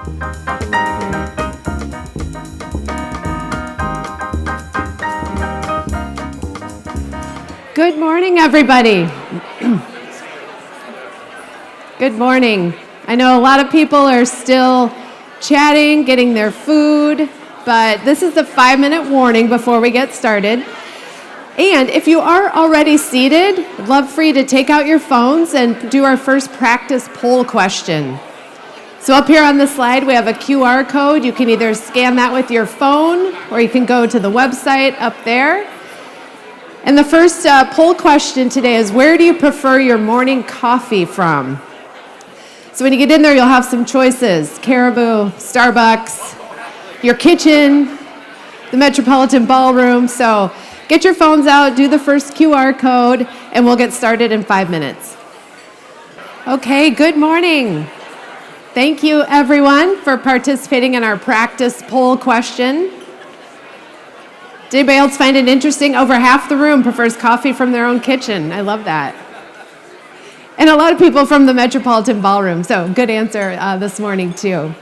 Good morning, everybody. Good morning. I know a lot of people are still chatting, getting their food, but this is the 5-minute warning before we get started. And if you are already seated, I'd love for you to take out your phones and do our first practice poll question. So up here on the slide, we have a QR code. You can either scan that with your phone, or you can go to the website up there. And the first poll question today is, where do you prefer your morning coffee from? So when you get in there, you'll have some choices: Caribou, Starbucks, your kitchen, the Metropolitan Ballroom. So get your phones out, do the first QR code, and we'll get started in 5 minutes. Okay, good morning. Thank you, everyone, for participating in our practice poll question. Did anybody else find it interesting? Over half the room prefers coffee from their own kitchen. I love that. And a lot of people from the Metropolitan Ballroom, so good answer this morning, too.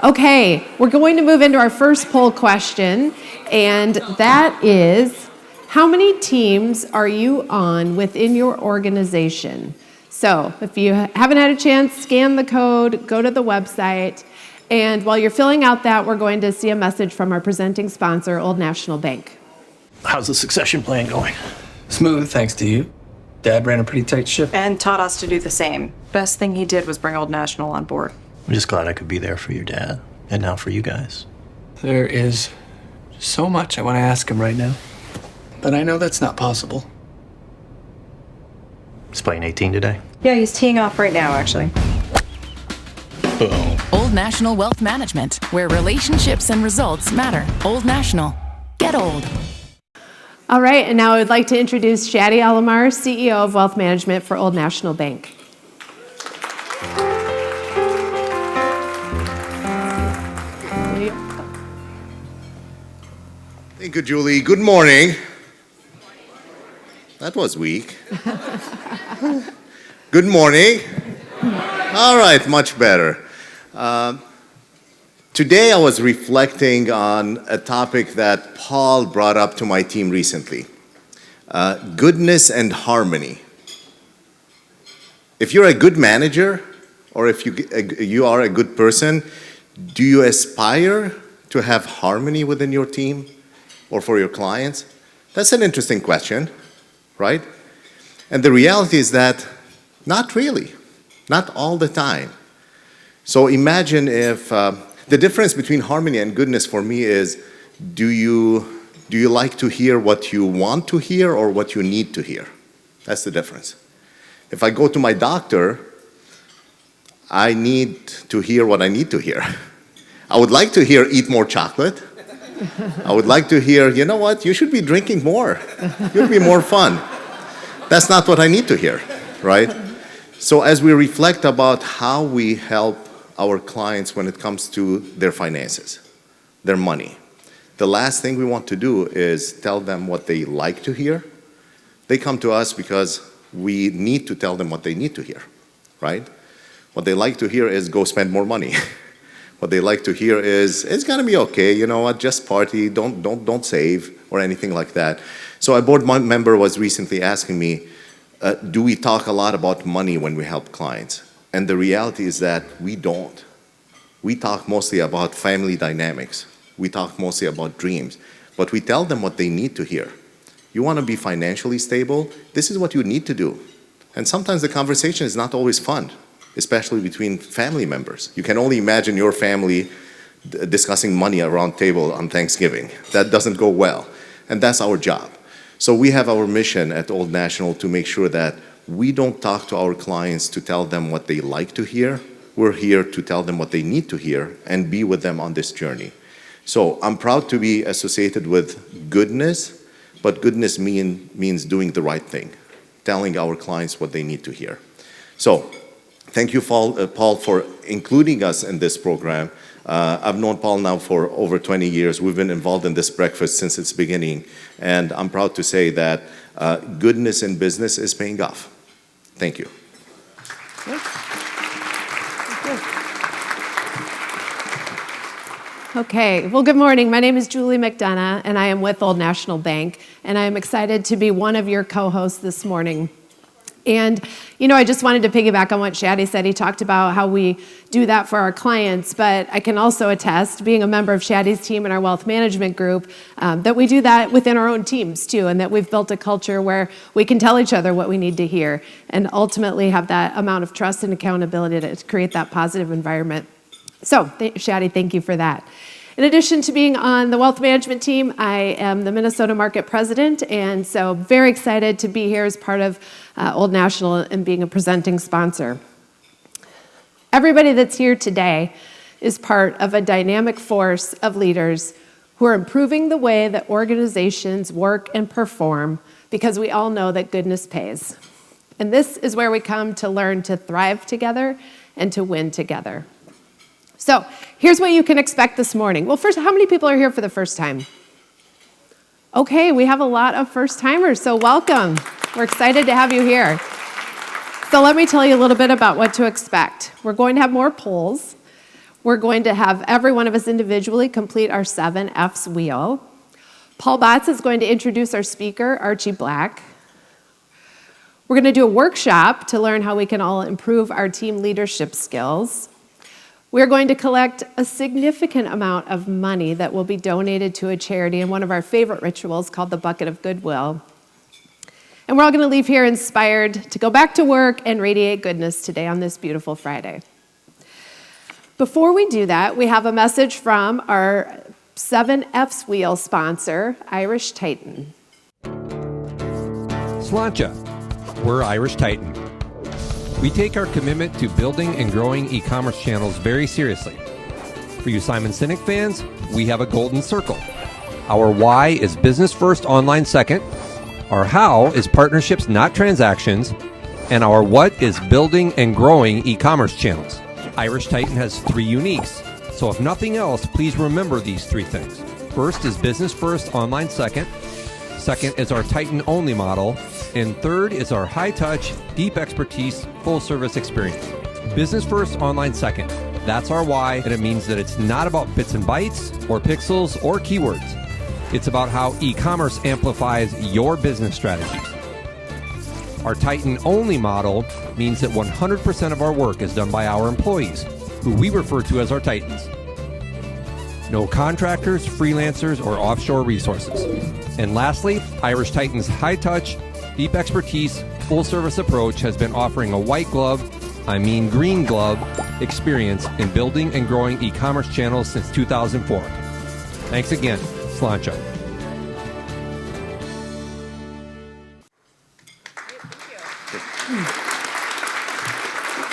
Okay, we're going to move into our first poll question, and that is, how many teams are you on within your organization? So if you haven't had a chance, scan the code, go to the website, and while you're filling out that, we're going to see a message from our presenting sponsor, Old National Bank. How's the succession plan going? Smooth, thanks to you. Dad ran a pretty tight ship. And taught us to do the same. Best thing he did was bring Old National on board. I'm just glad I could be there for your dad, and now for you guys. There is so much I want to ask him right now, but I know that's not possible. He's playing 18 today. Yeah, he's teeing off right now, actually. Boom. Old National Wealth Management, where relationships and results matter. Old National. Get old. All right, and now I would like to introduce Shadi Alamar, CEO of Wealth Management for Old National Bank. Thank you, Julie. Good morning. That was weak. Good morning. All right, much better. Today I was reflecting on a topic that Paul brought up to my team recently. Goodness and harmony. If you're a good manager, or if you are a good person, do you aspire to have harmony within your team or for your clients? That's an interesting question, right? And the reality is that not really, not all the time. So imagine if the difference between harmony and goodness for me is, do you like to hear what you want to hear or what you need to hear? That's the difference. If I go to my doctor, I need to hear what I need to hear. I would like to hear, eat more chocolate. I would like to hear, you know what, you should be drinking more. You'll be more fun. That's not what I need to hear, right? So as we reflect about how we help our clients when it comes to their finances, their money, the last thing we want to do is tell them what they like to hear. They come to us because we need to tell them what they need to hear, right? What they like to hear is go spend more money. What they like to hear is, it's gonna be okay, you know what, just party, don't save, or anything like that. So a board member was recently asking me, do we talk a lot about money when we help clients? And the reality is that we don't. We talk mostly about family dynamics. We talk mostly about dreams. But we tell them what they need to hear. You wanna be financially stable? This is what you need to do. And sometimes the conversation is not always fun, especially between family members. You can only imagine your family discussing money around table on Thanksgiving. That doesn't go well. And that's our job. So we have our mission at Old National to make sure that we don't talk to our clients to tell them what they like to hear. We're here to tell them what they need to hear and be with them on this journey. So I'm proud to be associated with goodness, but goodness means doing the right thing, telling our clients what they need to hear. So thank you, Paul, for including us in this program. I've known Paul now for over 20 years. We've been involved in this breakfast since its beginning, and I'm proud to say that goodness in business is paying off. Thank you. Okay, well, good morning. My name is Julie McDonough, and I am with Old National Bank, and I am excited to be one of your co-hosts this morning. And, I just wanted to piggyback on what Shaddy said. He talked about how we do that for our clients, but I can also attest, being a member of Shaddy's team in our wealth management group, that we do that within our own teams, too, and that we've built a culture where we can tell each other what we need to hear and ultimately have that amount of trust and accountability to create that positive environment. So, Shaddy, thank you for that. In addition to being on the wealth management team, I am the Minnesota market president, and so very excited to be here as part of Old National and being a presenting sponsor. Everybody that's here today is part of a dynamic force of leaders who are improving the way that organizations work and perform, because we all know that goodness pays. And this is where we come to learn to thrive together and to win together. So here's what you can expect this morning. Well, first, how many people are here for the first time? Okay, we have a lot of first-timers, so welcome. We're excited to have you here. So let me tell you a little bit about what to expect. We're going to have more polls. We're going to have every one of us individually complete our 7 F's wheel. Paul Batts is going to introduce our speaker, Archie Black. We're going to do a workshop to learn how we can all improve our team leadership skills. We're going to collect a significant amount of money that will be donated to a charity in one of our favorite rituals called the Bucket of Goodwill. And we're all going to leave here inspired to go back to work and radiate goodness today on this beautiful Friday. Before we do that, we have a message from our 7 F's Wheel sponsor, Irish Titan. Sláinte, we're Irish Titan. We take our commitment to building and growing e-commerce channels very seriously. For you Simon Sinek fans, we have a golden circle. Our why is business first, online second. Our how is partnerships, not transactions. And our what is building and growing e-commerce channels. Irish Titan has 3 uniques. So if nothing else, please remember these 3 things. First is business first, online second. Second is our Titan only model. And third is our high-touch, deep expertise, full-service experience. Business first, online second. That's our why, and it means that it's not about bits and bytes or pixels or keywords. It's about how e-commerce amplifies your business strategies. Our Titan only model means that 100% of our work is done by our employees, who we refer to as our Titans. No contractors, freelancers, or offshore resources. And lastly, Irish Titan's high-touch, deep expertise, full-service approach has been offering a white glove, green glove, experience in building and growing e-commerce channels since 2004. Thanks again. Sláinte.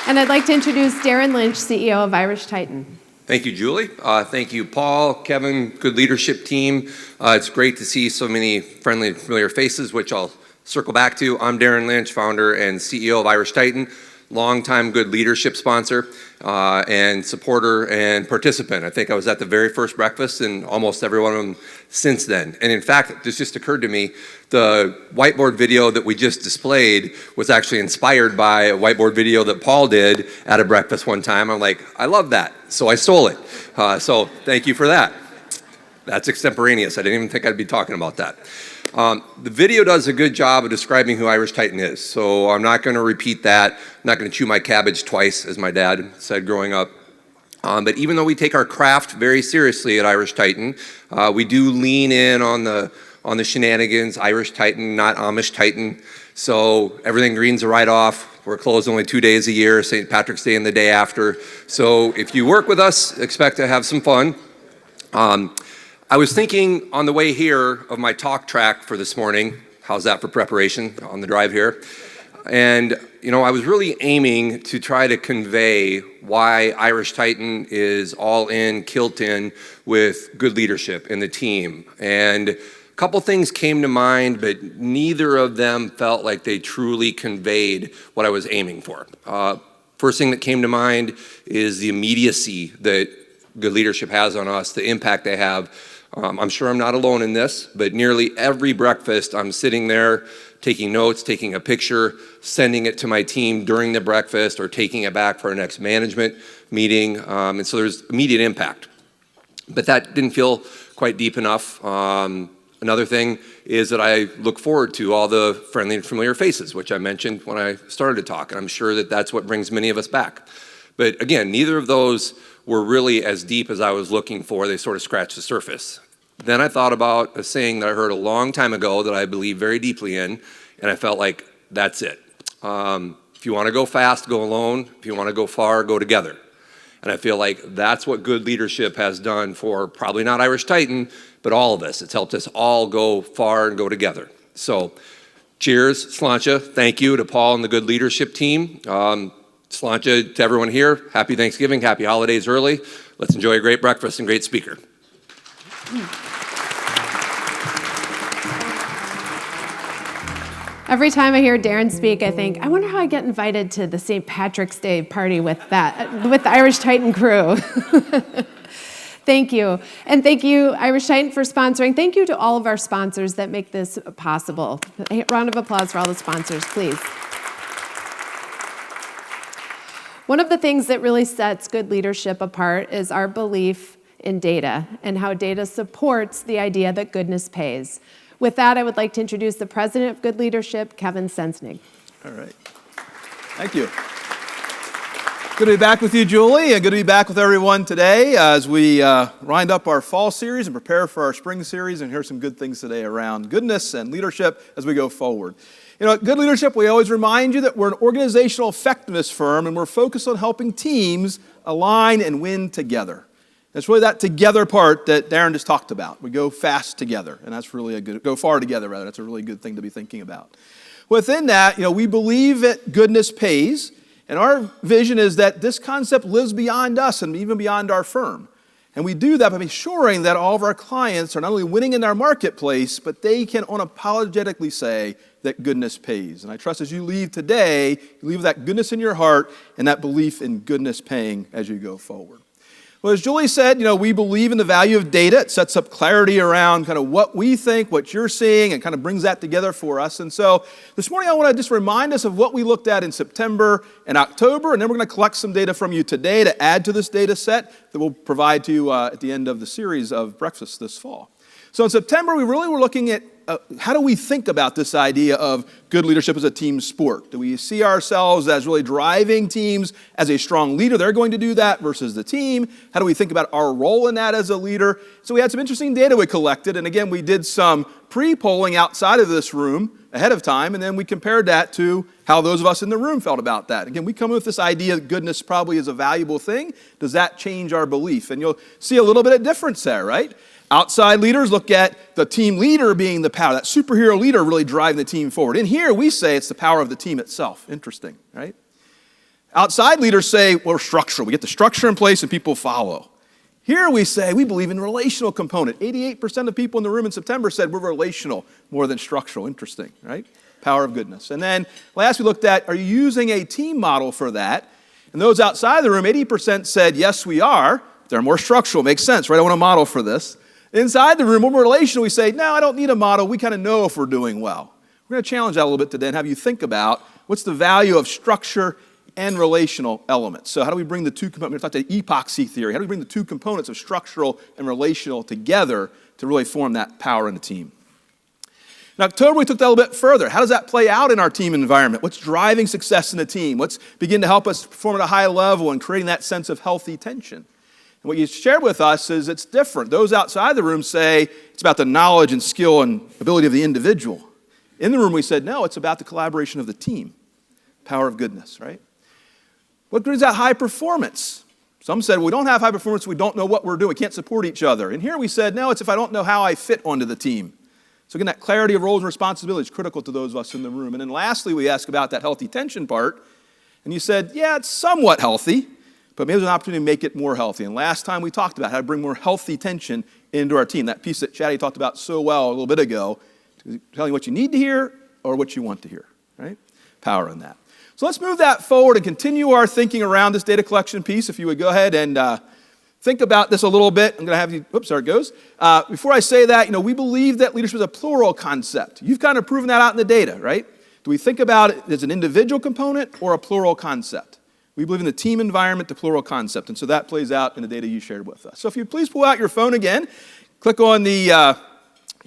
And I'd like to introduce Darren Lynch, CEO of Irish Titan. Thank you, Julie. Thank you, Paul, Kevin, good leadership team. It's great to see so many friendly and familiar faces, which I'll circle back to. I'm Darren Lynch, founder and CEO of Irish Titan, longtime good leadership sponsor and supporter and participant. I think I was at the very first breakfast and almost every one of them since then. And in fact, this just occurred to me, the whiteboard video that we just displayed was actually inspired by a whiteboard video that Paul did at a breakfast one time. I'm like, I love that. So I stole it. So thank you for that. That's extemporaneous. I didn't even think I'd be talking about that. The video does a good job of describing who Irish Titan is, so I'm not going to repeat that. I'm not going to chew my cabbage twice, as my dad said growing up. But even though we take our craft very seriously at Irish Titan, we do lean in on the shenanigans. Irish Titan, not Amish Titan. So everything green's a write-off. We're closed only 2 days a year, St. Patrick's Day and the day after. So if you work with us, expect to have some fun. I was thinking on the way here of my talk track for this morning. How's that for preparation on the drive here? And, I was really aiming to try to convey why Irish Titan is all in, kilt in with good leadership in the team. And a couple things came to mind, but neither of them felt like they truly conveyed what I was aiming for. First thing that came to mind is the immediacy that good leadership has on us, the impact they have. I'm sure I'm not alone in this, but nearly every breakfast I'm sitting there taking notes, taking a picture, sending it to my team during the breakfast or taking it back for our next management meeting. And so there's immediate impact. But that didn't feel quite deep enough. Another thing is that I look forward to all the friendly and familiar faces, which I mentioned when I started to talk, and I'm sure that that's what brings many of us back. But again, neither of those were really as deep as I was looking for. They sort of scratched the surface. Then I thought about a saying that I heard a long time ago that I believe very deeply in, and I felt like that's it. If you want to go fast, go alone. If you want to go far, go together. And I feel like that's what good leadership has done for probably not Irish Titan, but all of us. It's helped us all go far and go together. So cheers, Sláinte. Thank you to Paul and the good leadership team. Sláinte to everyone here. Happy Thanksgiving, happy holidays early. Let's enjoy a great breakfast and great speaker. Every time I hear Darren speak, I think, I wonder how I get invited to the St. Patrick's Day party with the Irish Titan crew. Thank you. And thank you, Irish Titan, for sponsoring. Thank you to all of our sponsors that make this possible. A round of applause for all the sponsors, please. One of the things that really sets good leadership apart is our belief in data and how data supports the idea that goodness pays. With that, I would like to introduce the President of Good Leadership, Kevin Sensnig. All right. Thank you. Good to be back with you, Julie, and good to be back with everyone today as we wind up our fall series and prepare for our spring series and hear some good things today around goodness and leadership as we go forward. You know, at Good Leadership, we always remind you that we're an organizational effectiveness firm and we're focused on helping teams align and win together. It's really that together part that Darren just talked about. We go fast together, and that's really go far together, rather. That's a really good thing to be thinking about. Within that, we believe that goodness pays, and our vision is that this concept lives beyond us and even beyond our firm. And we do that by ensuring that all of our clients are not only winning in our marketplace, but they can unapologetically say that goodness pays. And I trust as you leave today, you leave that goodness in your heart and that belief in goodness paying as you go forward. Well, as Julie said, we believe in the value of data. It sets up clarity around kind of what we think, what you're seeing, and kind of brings that together for us. And so this morning I want to just remind us of what we looked at in September and October, and then we're going to collect some data from you today to add to this data set that we'll provide to you at the end of the series of breakfast this fall. So in September, we really were looking at how do we think about this idea of good leadership as a team sport? Do we see ourselves as really driving teams as a strong leader? They're going to do that versus the team. How do we think about our role in that as a leader? So we had some interesting data we collected. And again, we did some pre-polling outside of this room ahead of time. And then we compared that to how those of us in the room felt about that. Again, we come with this idea that goodness probably is a valuable thing. Does that change our belief? And you'll see a little bit of difference there, right? Outside leaders look at the team leader being the power, that superhero leader really driving the team forward. In here, we say it's the power of the team itself. Interesting, right? Outside leaders say, well, we're structural. We get the structure in place and people follow. Here we say we believe in relational component. 88% of people in the room in September said we're relational more than structural. Interesting, right? Power of goodness. And then last we looked at, are you using a team model for that? And those outside the room, 80% said, yes, we are. They're more structural. Makes sense, right? I want a model for this. Inside the room, when we're relational, we say, no, I don't need a model. We kind of know if we're doing well. We're going to challenge that a little bit today and have you think about what's the value of structure and relational elements. So how do we bring the two components? We talked about epoxy theory. How do we bring the two components of structural and relational together to really form that power in the team? In October, we took that a little bit further. How does that play out in our team environment? What's driving success in the team? What's begin to help us perform at a high level and creating that sense of healthy tension? And what you shared with us is it's different. Those outside the room say it's about the knowledge and skill and ability of the individual. In the room, we said, no, it's about the collaboration of the team. Power of goodness, right? What brings out high performance? Some said, we don't have high performance, we don't know what we're doing, we can't support each other. And here we said, no, it's if I don't know how I fit onto the team. So again, that clarity of roles and responsibilities is critical to those of us in the room. And then lastly, we asked about that healthy tension part. And you said, yeah, it's somewhat healthy, but maybe there's an opportunity to make it more healthy. And last time we talked about how to bring more healthy tension into our team. That piece that Chatty talked about so well a little bit ago, telling you what you need to hear or what you want to hear, right? Power in that. So let's move that forward and continue our thinking around this data collection piece. If you would go ahead and think about this a little bit. I'm going to have you, oops, there it goes. Before I say that, we believe that leadership is a plural concept. You've kind of proven that out in the data, right? Do we think about it as an individual component or a plural concept? We believe in the team environment to plural concept, and so that plays out in the data you shared with us. So if you please pull out your phone again, click on the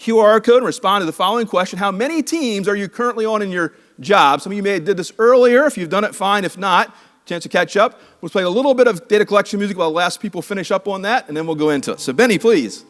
QR code and respond to the following question. How many teams are you currently on in your job? Some of you may have did this earlier. If you've done it, fine. If not, chance to catch up. We'll play a little bit of data collection music while the last people finish up on that, and then we'll go into it. So Benny, please.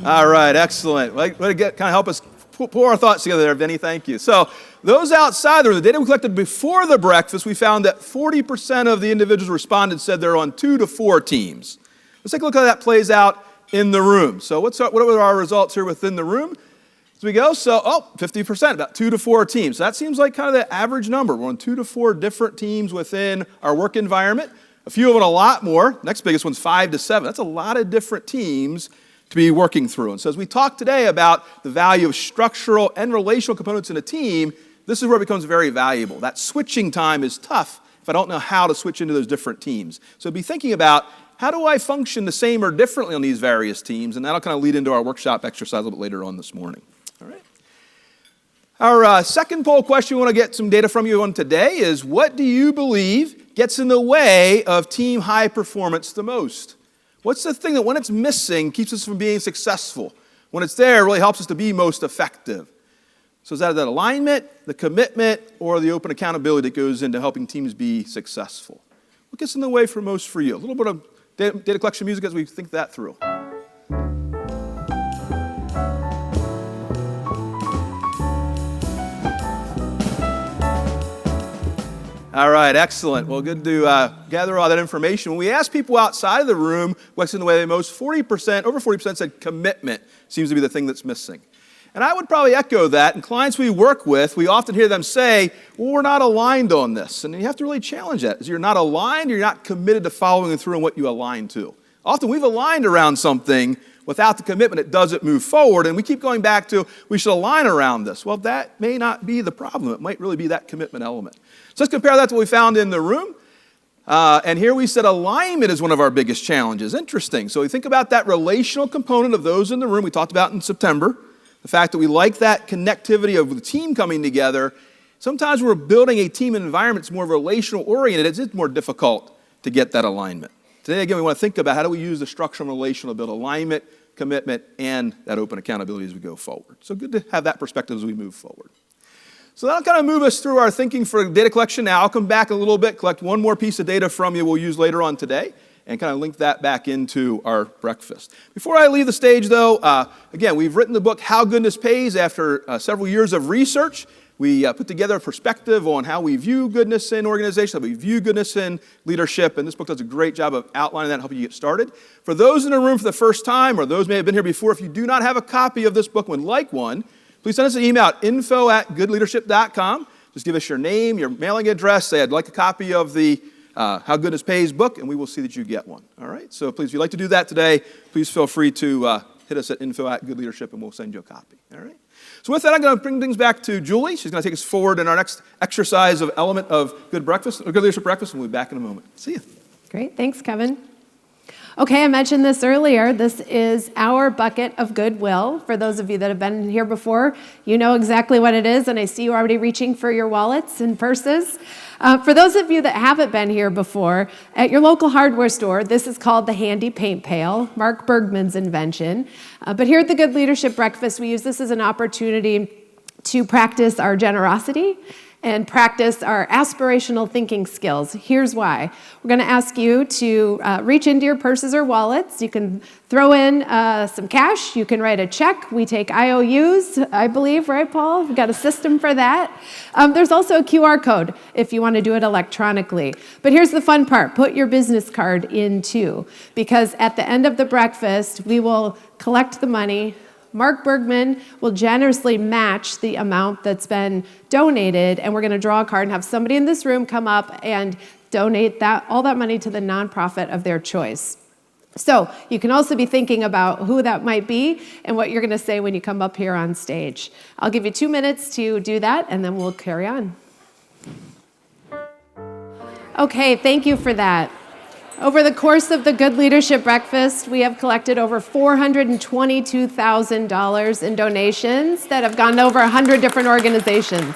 All right, excellent. Way to kind of help us pull our thoughts together there, Vinny. Thank you. So those outside there, the data we collected before the breakfast, we found that 40% of the individuals who responded said they're on 2 to 4 teams. Let's take a look at how that plays out in the room. So what are our results here within the room as we go? So, 50%, about 2 to 4 teams. So that seems like kind of the average number. We're on 2 to 4 different teams within our work environment. A few of them a lot more. Next biggest one's 5 to 7. That's a lot of different teams to be working through. And so as we talk today about the value of structural and relational components in a team, this is where it becomes very valuable. That switching time is tough if I don't know how to switch into those different teams. So be thinking about, how do I function the same or differently on these various teams? And that'll kind of lead into our workshop exercise a little bit later on this morning. All right. Our second poll question we want to get some data from you on today is, what do you believe gets in the way of team high performance the most? What's the thing that when it's missing keeps us from being successful? When it's there, it really helps us to be most effective. So is that alignment, the commitment, or the open accountability that goes into helping teams be successful? What gets in the way for most for you? A little bit of data collection music as we think that through. All right, excellent. Well, good to gather all that information. When we asked people outside of the room what's in the way the most, over 40% said commitment seems to be the thing that's missing. And I would probably echo that. And clients we work with, we often hear them say, well, we're not aligned on this. And you have to really challenge that. Is you're not aligned, or you're not committed to following through on what you align to. Often we've aligned around something without the commitment, it doesn't move forward. And we keep going back to, we should align around this. Well, that may not be the problem. It might really be that commitment element. So let's compare that to what we found in the room. And here we said alignment is one of our biggest challenges. Interesting. So we think about that relational component of those in the room we talked about in September. The fact that we like that connectivity of the team coming together. Sometimes we're building a team environment that's more relational oriented. It's more difficult to get that alignment. Today, again, we want to think about how do we use the structural and relational to build alignment, commitment, and that open accountability as we go forward. So good to have that perspective as we move forward. So that'll kind of move us through our thinking for data collection now. I'll come back a little bit, collect one more piece of data from you we'll use later on today, and kind of link that back into our breakfast. Before I leave the stage, though, again, we've written the book, How Goodness Pays, after several years of research. We put together a perspective on how we view goodness in organizations, how we view goodness in leadership, and this book does a great job of outlining that and helping you get started. For those in the room for the first time, or those may have been here before, if you do not have a copy of this book and would like one, please send us an email at info@goodleadership.com. Just give us your name, your mailing address, say I'd like a copy of the How Goodness Pays book, and we will see that you get one. All right? So please, if you'd like to do that today, please feel free to hit us at info@goodleadership, and we'll send you a copy. All right? So with that, I'm going to bring things back to Julie. She's going to take us forward in our next exercise of element of good leadership breakfast, and we'll be back in a moment. See you. Great. Thanks, Kevin. Okay, I mentioned this earlier. This is our bucket of goodwill. For those of you that have been here before, you know exactly what it is, and I see you already reaching for your wallets and purses. For those of you that haven't been here before, at your local hardware store, this is called the Handy Paint Pail, Mark Bergman's invention. But here at the Good Leadership Breakfast, we use this as an opportunity to practice our generosity and practice our aspirational thinking skills. Here's why. We're going to ask you to reach into your purses or wallets. You can throw in some cash. You can write a check. We take IOUs, I believe, right, Paul? We've got a system for that. There's also a QR code if you want to do it electronically. But here's the fun part. Put your business card in, too, because at the end of the breakfast, we will collect the money. Mark Bergman will generously match the amount that's been donated, and we're going to draw a card and have somebody in this room come up and donate all that money to the nonprofit of their choice. So you can also be thinking about who that might be and what you're going to say when you come up here on stage. I'll give you 2 minutes to do that, and then we'll carry on. Okay, thank you for that. Over the course of the Good Leadership Breakfast, we have collected over $422,000 in donations that have gone to over 100 different organizations.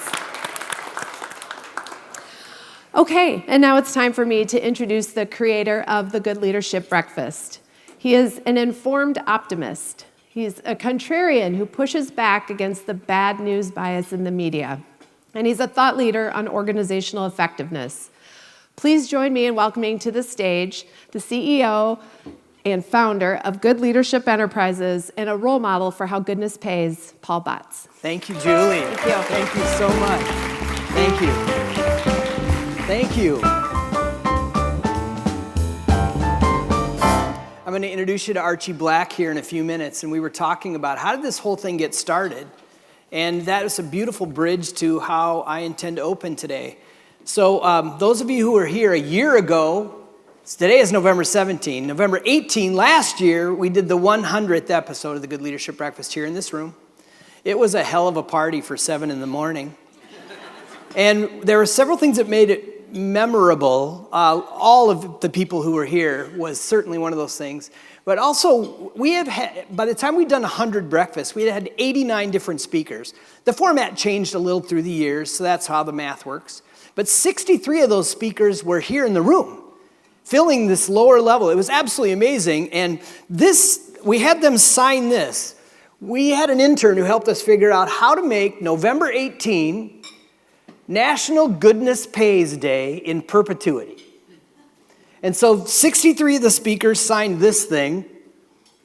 Okay, and now it's time for me to introduce the creator of the Good Leadership Breakfast. He is an informed optimist. He's a contrarian who pushes back against the bad news bias in the media. And he's a thought leader on organizational effectiveness. Please join me in welcoming to the stage the CEO and founder of Good Leadership Enterprises and a role model for how goodness pays, Paul Botts. Thank you, Julie. Thank you. Thank you so much. Thank you. Thank you. I'm going to introduce you to Archie Black here in a few minutes, and we were talking about how did this whole thing get started, and that is a beautiful bridge to how I intend to open today. So those of you who were here a year ago, today is November 17. November 18 last year, we did the 100th episode of the Good Leadership Breakfast here in this room. It was a hell of a party for 7 in the morning. And there were several things that made it memorable. All of the people who were here was certainly one of those things. But also, we have had, by the time we'd done 100 breakfasts, we had 89 different speakers. The format changed a little through the years, so that's how the math works. But 63 of those speakers were here in the room, filling this lower level. It was absolutely amazing. And this, we had them sign this. We had an intern who helped us figure out how to make November 18 National Goodness Pays Day in perpetuity. And so 63 of the speakers signed this thing.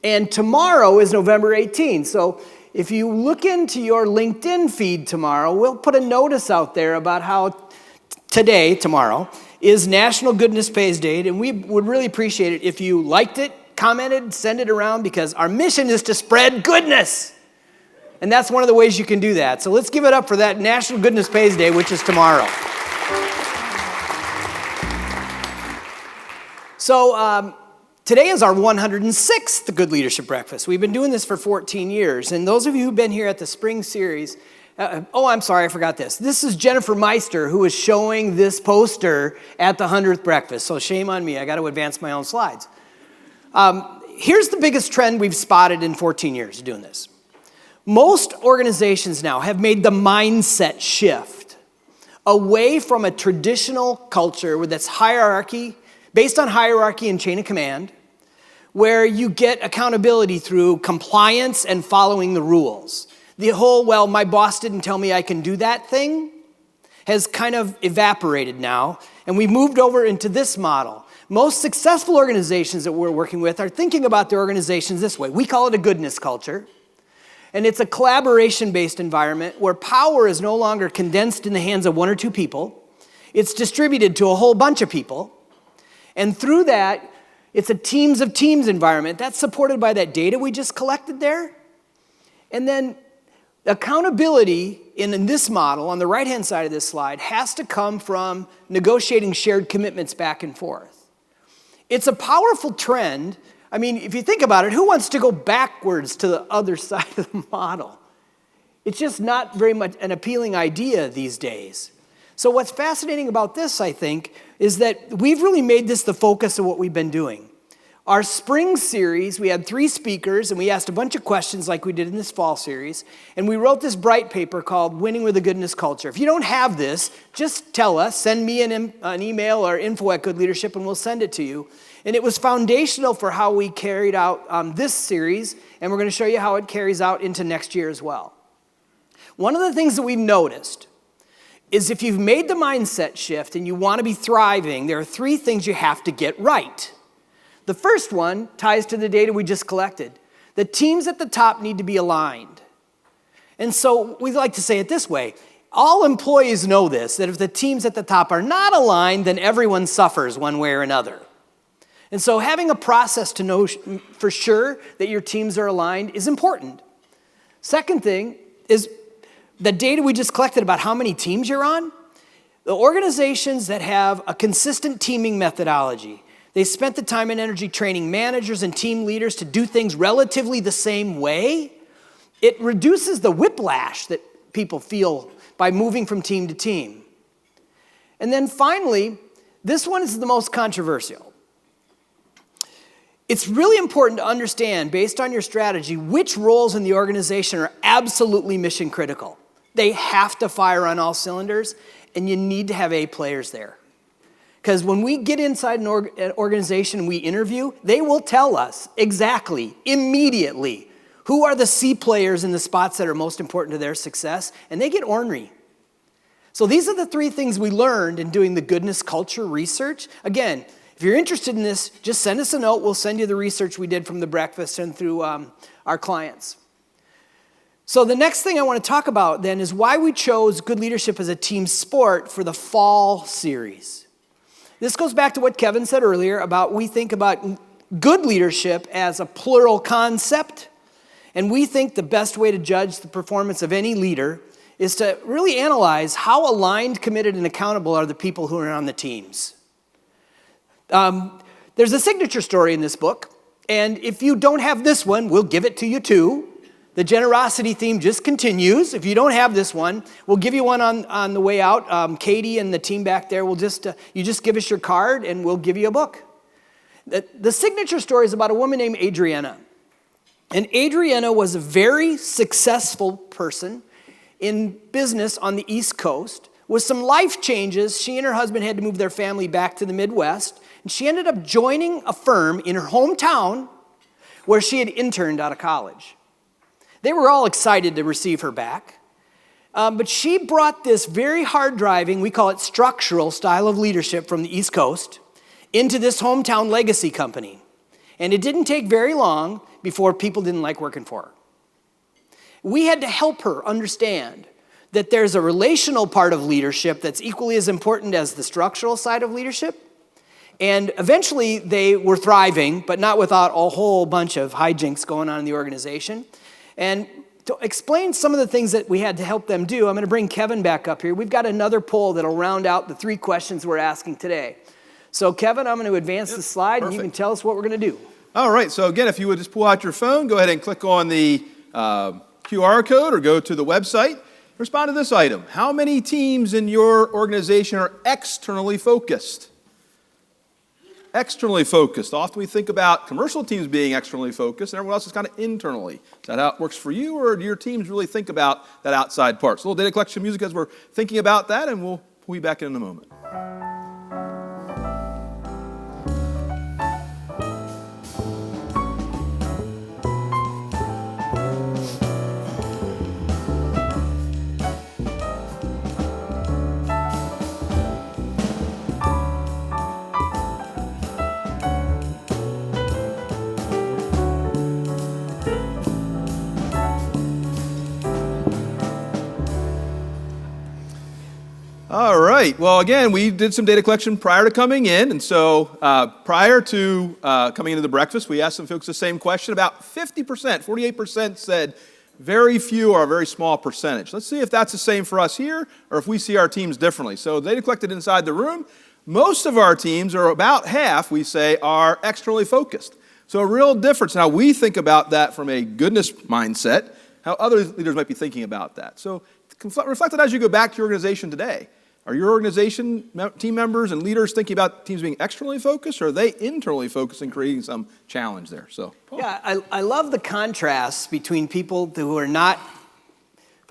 And tomorrow is November 18. So if you look into your LinkedIn feed tomorrow, we'll put a notice out there about how tomorrow, is National Goodness Pays Day, and we would really appreciate it if you liked it, commented, send it around, because our mission is to spread goodness. And that's one of the ways you can do that. So let's give it up for that National Goodness Pays Day, which is tomorrow. So today is our 106th Good Leadership Breakfast. We've been doing this for 14 years. And those of you who've been here at the spring series, I'm sorry, I forgot this. This is Jennifer Meister, who is showing this poster at the 100th breakfast. So shame on me, I got to advance my own slides. Here's the biggest trend we've spotted in 14 years of doing this. Most organizations now have made the mindset shift away from a traditional culture that's hierarchy, based on hierarchy and chain of command, where you get accountability through compliance and following the rules. The whole, well, my boss didn't tell me I can do that thing has kind of evaporated now, and we moved over into this model. Most successful organizations that we're working with are thinking about their organizations this way. We call it a goodness culture, and it's a collaboration-based environment where power is no longer condensed in the hands of 1 or 2 people. It's distributed to a whole bunch of people, and through that, it's a teams of teams environment. That's supported by that data we just collected there. And then accountability in this model, on the right-hand side of this slide, has to come from negotiating shared commitments back and forth. It's a powerful trend. I mean, if you think about it, who wants to go backwards to the other side of the model? It's just not very much an appealing idea these days. So what's fascinating about this, I think, is that we've really made this the focus of what we've been doing. Our spring series, we had 3 speakers, and we asked a bunch of questions like we did in this fall series, and we wrote this bright paper called Winning with a Goodness Culture. If you don't have this, just tell us, send me an email or info@goodleadership, and we'll send it to you. And it was foundational for how we carried out this series, and we're going to show you how it carries out into next year as well. One of the things that we've noticed is if you've made the mindset shift and you want to be thriving, there are 3 things you have to get right. The first one ties to the data we just collected. The teams at the top need to be aligned. And so we like to say it this way. All employees know this, that if the teams at the top are not aligned, then everyone suffers one way or another. And so having a process to know for sure that your teams are aligned is important. Second thing is the data we just collected about how many teams you're on. The organizations that have a consistent teaming methodology, They spent the time and energy training managers and team leaders to do things relatively the same way. It reduces the whiplash that people feel by moving from team to team. And then finally, this one is the most controversial. It's really important to understand, based on your strategy, which roles in the organization are absolutely mission critical. They have to fire on all cylinders, and you need to have A players there. Because when we get inside an organization and we interview, they will tell us exactly, immediately, who are the C players in the spots that are most important to their success, and they get ornery. So these are the 3 things we learned in doing the goodness culture research. Again, if you're interested in this, just send us a note. We'll send you the research we did from the breakfast and through our clients. So the next thing I want to talk about then is why we chose good leadership as a team sport for the fall series. This goes back to what Kevin said earlier about we think about good leadership as a plural concept, and we think the best way to judge the performance of any leader is to really analyze how aligned, committed, and accountable are the people who are on the teams. There's a signature story in this book, and if you don't have this one, we'll give it to you too. The generosity theme just continues. If you don't have this one, we'll give you one on the way out. Katie and the team back there will you just give us your card and we'll give you a book. The signature story is about a woman named Adriana. And Adriana was a very successful person in business on the East Coast. With some life changes, she and her husband had to move their family back to the Midwest. And she ended up joining a firm in her hometown where she had interned out of college. They were all excited to receive her back. But she brought this very hard-driving, we call it structural style of leadership from the East Coast into this hometown legacy company. And it didn't take very long before people didn't like working for her. We had to help her understand that there's a relational part of leadership that's equally as important as the structural side of leadership. And eventually they were thriving, but not without a whole bunch of hijinks going on in the organization. And to explain some of the things that we had to help them do, I'm going to bring Kevin back up here. We've got another poll that'll round out the 3 questions we're asking today. So Kevin, I'm going to advance the slide, and you can tell us what we're going to do. All right, so again, if you would just pull out your phone, go ahead and click on the QR code or go to the website. Respond to this item. How many teams in your organization are externally focused? Externally focused. Often we think about commercial teams being externally focused and everyone else is kind of internally. Is that how it works for you, or do your teams really think about that outside part? So a little data collection music as we're thinking about that, and we'll be back in a moment. All right. Well, again, we did some data collection prior to coming in. And so prior to coming into the breakfast, we asked some folks the same question. About 50%, 48% said very few or a very small percentage. Let's see if that's the same for us here or if we see our teams differently. So data collected inside the room. Most of our teams, or about half, we say, are externally focused. So a real difference in how we think about that from a goodness mindset, how other leaders might be thinking about that. So reflect on as you go back to your organization today. Are your organization team members and leaders thinking about teams being externally focused, or are they internally focused and creating some challenge there? So, Paul. Yeah, I love the contrast between people who are not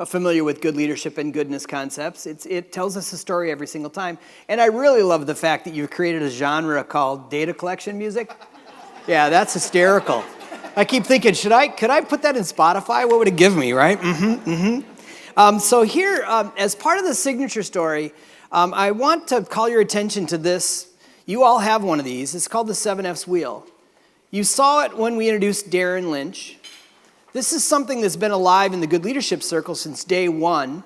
familiar with good leadership and goodness concepts. It tells us a story every single time. And I really love the fact that you've created a genre called data collection music. Yeah, that's hysterical. I keep thinking, could I put that in Spotify? What would it give me, right? So here, as part of the signature story, I want to call your attention to this. You all have one of these. It's called the 7F's wheel. You saw it when we introduced Darren Lynch. This is something that's been alive in the good leadership circle since day one.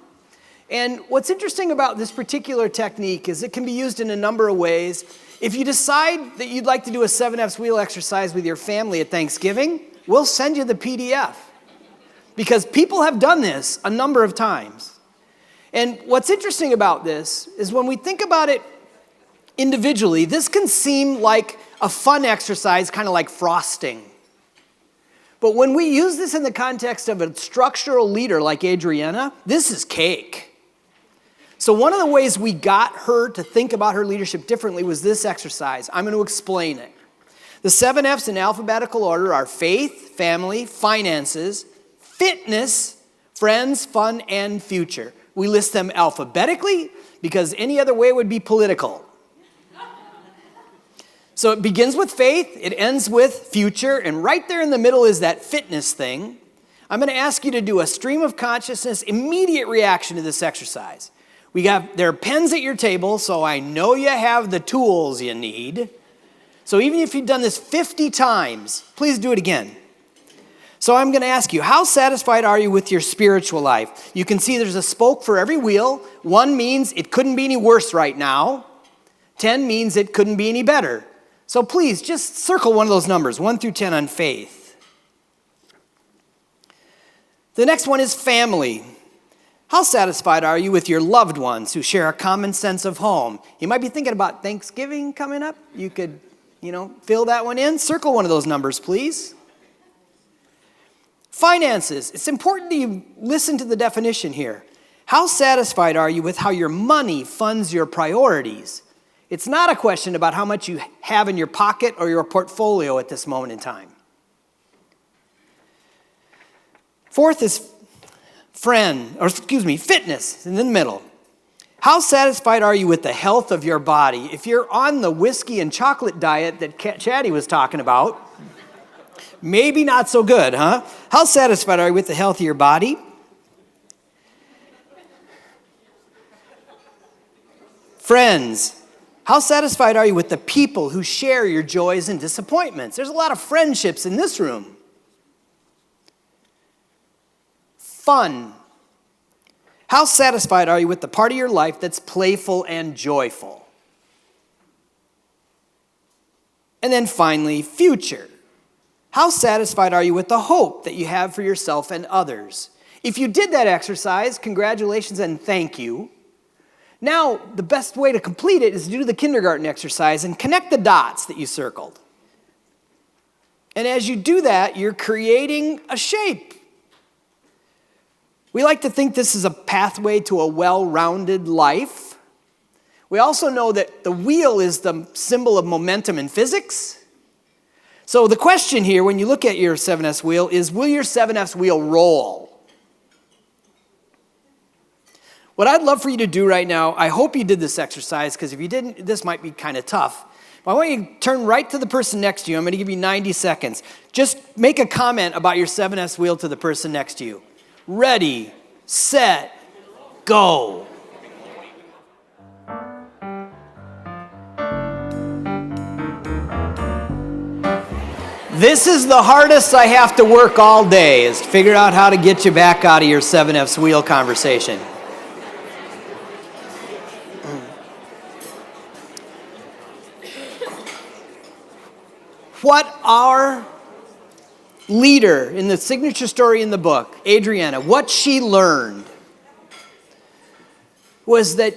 And what's interesting about this particular technique is it can be used in a number of ways. If you decide that you'd like to do a 7F's wheel exercise with your family at Thanksgiving, we'll send you the PDF. Because people have done this a number of times. And what's interesting about this is when we think about it individually, this can seem like a fun exercise, kind of like frosting. But when we use this in the context of a structural leader like Adriana, this is cake. So one of the ways we got her to think about her leadership differently was this exercise. I'm going to explain it. The 7 F's in alphabetical order are faith, family, finances, fitness, friends, fun, and future. We list them alphabetically because any other way would be political. So it begins with faith, it ends with future, and right there in the middle is that fitness thing. I'm going to ask you to do a stream of consciousness, immediate reaction to this exercise. There are pens at your table, so I know you have the tools you need. So even if you've done this 50 times, please do it again. So I'm going to ask you, how satisfied are you with your spiritual life? You can see there's a spoke for every wheel. 1 means it couldn't be any worse right now. 10 means it couldn't be any better. So please, just circle one of those numbers, 1 through 10 on faith. The next one is family. How satisfied are you with your loved ones who share a common sense of home? You might be thinking about Thanksgiving coming up. You could, fill that one in. Circle one of those numbers, please. Finances. It's important that you listen to the definition here. How satisfied are you with how your money funds your priorities? It's not a question about how much you have in your pocket or your portfolio at this moment in time. Fourth is fitness in the middle. How satisfied are you with the health of your body? If you're on the whiskey and chocolate diet that Chatty was talking about, maybe not so good, huh? How satisfied are you with the health of your body? Friends. How satisfied are you with the people who share your joys and disappointments? There's a lot of friendships in this room. Fun. How satisfied are you with the part of your life that's playful and joyful? And then finally, future. How satisfied are you with the hope that you have for yourself and others? If you did that exercise, congratulations and thank you. Now, the best way to complete it is to do the kindergarten exercise and connect the dots that you circled. And as you do that, you're creating a shape. We like to think this is a pathway to a well-rounded life. We also know that the wheel is the symbol of momentum in physics. So the question here, when you look at your 7S wheel, is will your 7S wheel roll? What I'd love for you to do right now, I hope you did this exercise, because if you didn't, this might be kind of tough. But I want you to turn right to the person next to you. I'm going to give you 90 seconds. Just make a comment about your 7S wheel to the person next to you. Ready, set, go. This is the hardest I have to work all day, is to figure out how to get you back out of your 7F's wheel conversation. What our leader in the signature story in the book, Adriana, what she learned was that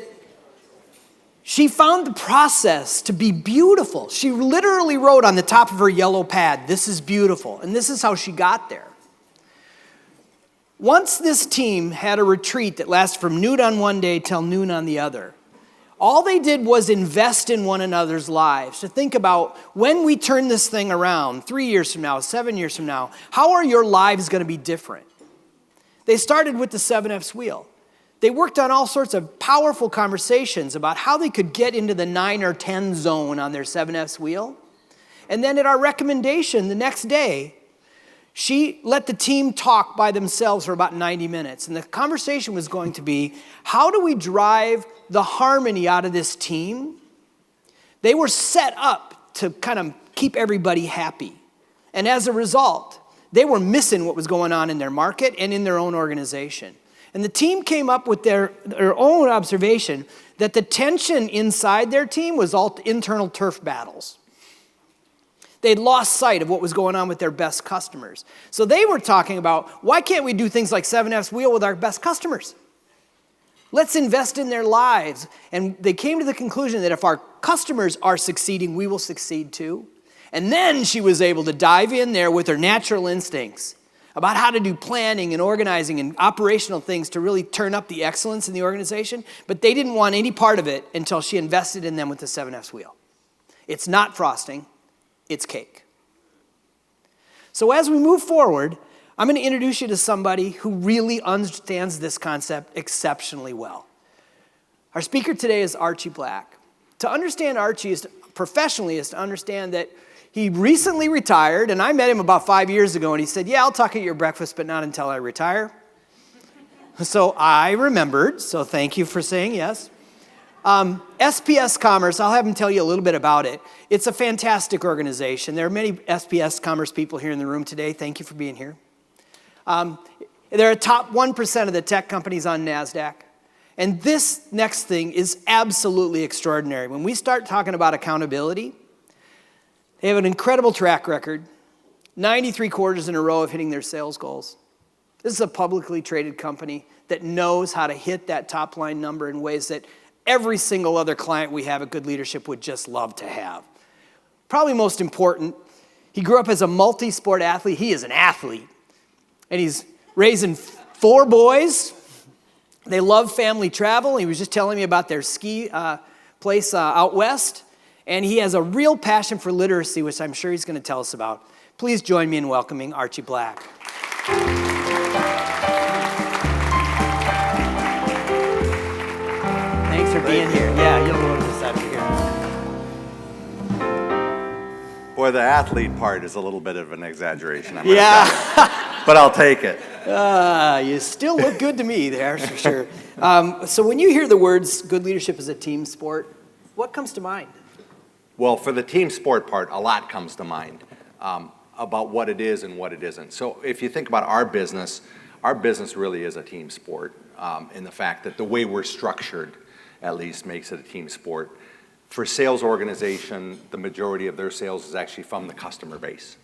she found the process to be beautiful. She literally wrote on the top of her yellow pad, "This is beautiful," and this is how she got there. Once this team had a retreat that lasted from noon on one day till noon on the other, all they did was invest in one another's lives, to think about when we turn this thing around, 3 years from now, 7 years from now, how are your lives going to be different? They started with the 7F's wheel. They worked on all sorts of powerful conversations about how they could get into the 9 or 10 zone on their 7F's wheel. And then at our recommendation the next day, she let the team talk by themselves for about 90 minutes. And the conversation was going to be, how do we drive the harmony out of this team? They were set up to kind of keep everybody happy. And as a result, they were missing what was going on in their market and in their own organization. And the team came up with their own observation that the tension inside their team was all internal turf battles. They'd lost sight of what was going on with their best customers. So they were talking about, why can't we do things like 7F's wheel with our best customers? Let's invest in their lives. And they came to the conclusion that if our customers are succeeding, we will succeed too. And then she was able to dive in there with her natural instincts about how to do planning and organizing and operational things to really turn up the excellence in the organization. But they didn't want any part of it until she invested in them with the 7F's wheel. It's not frosting, it's cake. So as we move forward, I'm going to introduce you to somebody who really understands this concept exceptionally well. Our speaker today is Archie Black. To understand Archie professionally is to understand that he recently retired, and I met him about 5 years ago, and he said, yeah, I'll talk at your breakfast, but not until I retire. So I remembered, so thank you for saying yes. SPS Commerce, I'll have him tell you a little bit about it. It's a fantastic organization. There are many SPS Commerce people here in the room today. Thank you for being here. They're a top 1% of the tech companies on NASDAQ. And this next thing is absolutely extraordinary. When we start talking about accountability, they have an incredible track record, 93 quarters in a row of hitting their sales goals. This is a publicly traded company that knows how to hit that top line number in ways that every single other client we have at Good Leadership would just love to have. Probably most important, he grew up as a multi-sport athlete. He is an athlete. And he's raising 4 boys. They love family travel. He was just telling me about their ski place out west. And he has a real passion for literacy, which I'm sure he's going to tell us about. Please join me in welcoming Archie Black. Thanks for being here. Yeah, you'll go to the side over here. Boy, the athlete part is a little bit of an exaggeration. But I'll take it. You still look good to me there, for sure. So when you hear the words good leadership is a team sport, what comes to mind? Well, for the team sport part, a lot comes to mind about what it is and what it isn't. So if you think about our business really is a team sport in the fact that the way we're structured, at least, makes it a team sport. For sales organization, the majority of their sales is actually from the customer base.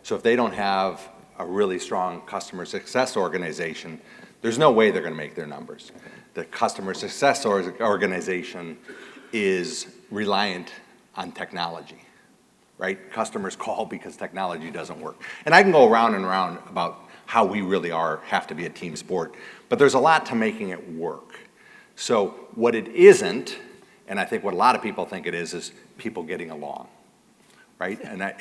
So if they don't have a really strong customer success organization, there's no way they're going to make their numbers. The customer success organization is reliant on technology, right? Customers call because technology doesn't work. And I can go around and around about how we really have to be a team sport, but there's a lot to making it work. So what it isn't, and I think what a lot of people think it is people getting along, right? And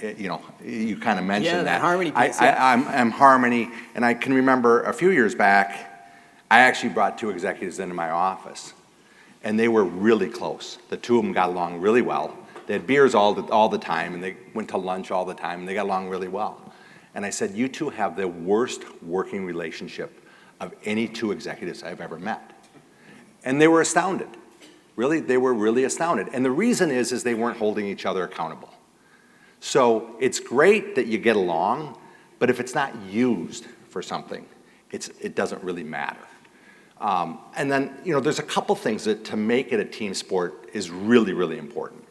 you kind of mentioned that. Harmony piece. I'm harmony, and I can remember a few years back, I actually brought 2 executives into my office, and they were really close. The 2 of them got along really well. They had beers all the time, and they went to lunch all the time, and they got along really well. And I said, you 2 have the worst working relationship of any 2 executives I've ever met. And they were astounded. Really, they were really astounded. And the reason is they weren't holding each other accountable. So it's great that you get along, but if it's not used for something, it doesn't really matter. And then, there's a couple things that to make it a team sport is really, really important.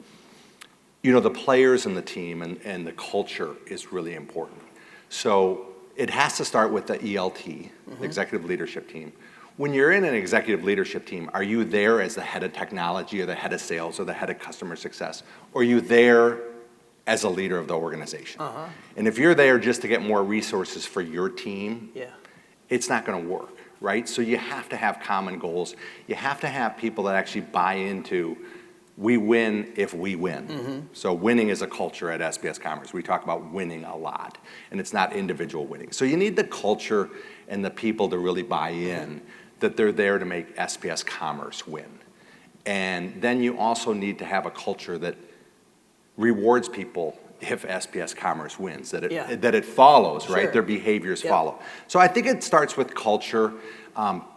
The players in the team and the culture is really important. So it has to start with the ELT, the executive leadership team. When you're in an executive leadership team, are you there as the head of technology or the head of sales or the head of customer success? Or are you there as a leader of the organization? And if you're there just to get more resources for your team, it's not going to work, right? So you have to have common goals. You have to have people that actually buy into we win if we win. So winning is a culture at SPS Commerce. We talk about winning a lot, and it's not individual winning. So you need the culture and the people to really buy in that they're there to make SPS Commerce win. And then you also need to have a culture that rewards people if SPS Commerce wins, that it follows, right? Their behaviors follow. So I think it starts with culture.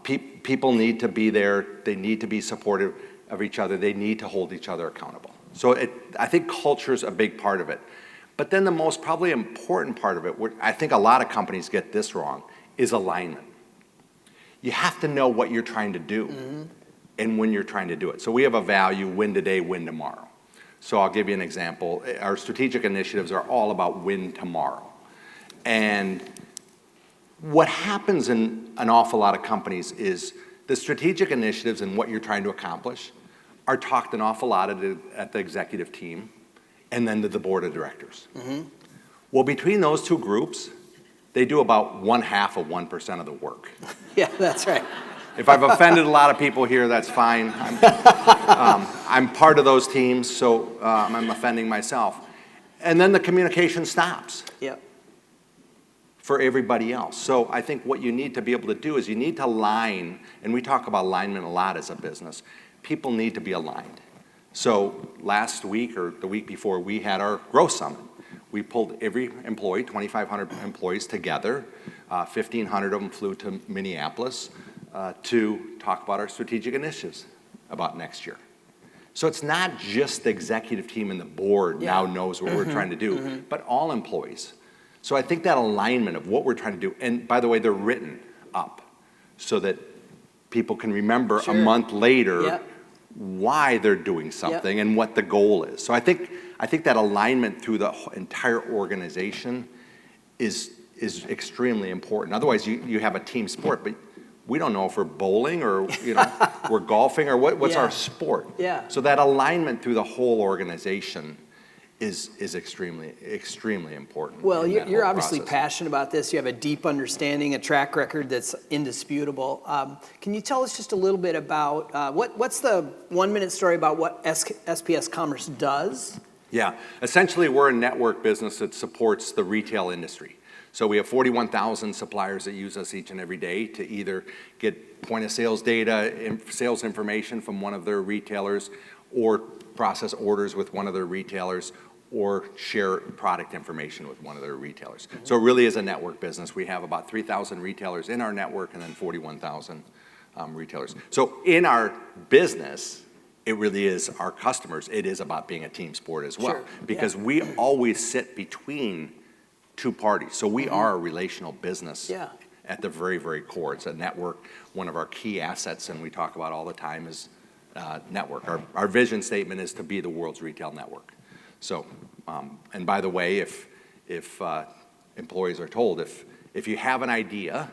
People need to be there. They need to be supportive of each other. They need to hold each other accountable. So I think culture's a big part of it. But then the most probably important part of it, where I think a lot of companies get this wrong, is alignment. You have to know what you're trying to do and when you're trying to do it. So we have a value, win today, win tomorrow. So I'll give you an example. Our strategic initiatives are all about win tomorrow. And what happens in an awful lot of companies is the strategic initiatives and what you're trying to accomplish are talked an awful lot at the executive team and then to the board of directors. Well, between those two groups, they do about 1/2 of 1% of the work. Yeah, that's right. If I've offended a lot of people here, that's fine. I'm part of those teams, so I'm offending myself. And then the communication stops Yep. for everybody else. So I think what you need to be able to do is you need to align, and we talk about alignment a lot as a business. People need to be aligned. So last week or the week before, we had our growth summit. We pulled every employee, 2,500 employees together. 1,500 of them flew to Minneapolis to talk about our strategic initiatives about next year. So it's not just the executive team and the board now knows what we're trying to do, but all employees. So I think that alignment of what we're trying to do, and by the way, they're written up so that people can remember a month later why they're doing something and what the goal is. So I think that alignment through the entire organization is extremely important. Otherwise, you have a team sport, but we don't know if we're bowling or we're golfing or what's our sport. Yeah. So that alignment through the whole organization is extremely important. Well, in that you're whole obviously process. passionate about this. You have a deep understanding, a track record that's indisputable. Can you tell us just a little bit about what's the 1-minute story about what SPS Commerce does? Yeah, essentially we're a network business that supports the retail industry. So we have 41,000 suppliers that use us each and every day to either get point of sales data, sales information from one of their retailers, or process orders with one of their retailers, or share product information with one of their retailers. So it really is a network business. We have about 3,000 retailers in our network and then 41,000 retailers. So in our business, it really is our customers. It is about being a team sport as well, because we always sit between two parties. So we are a relational business at the very, very core. It's a network. One of our key assets, and we talk about all the time, is network. Our vision statement is to be the world's retail network. So, and by the way, if employees are told, if you have an idea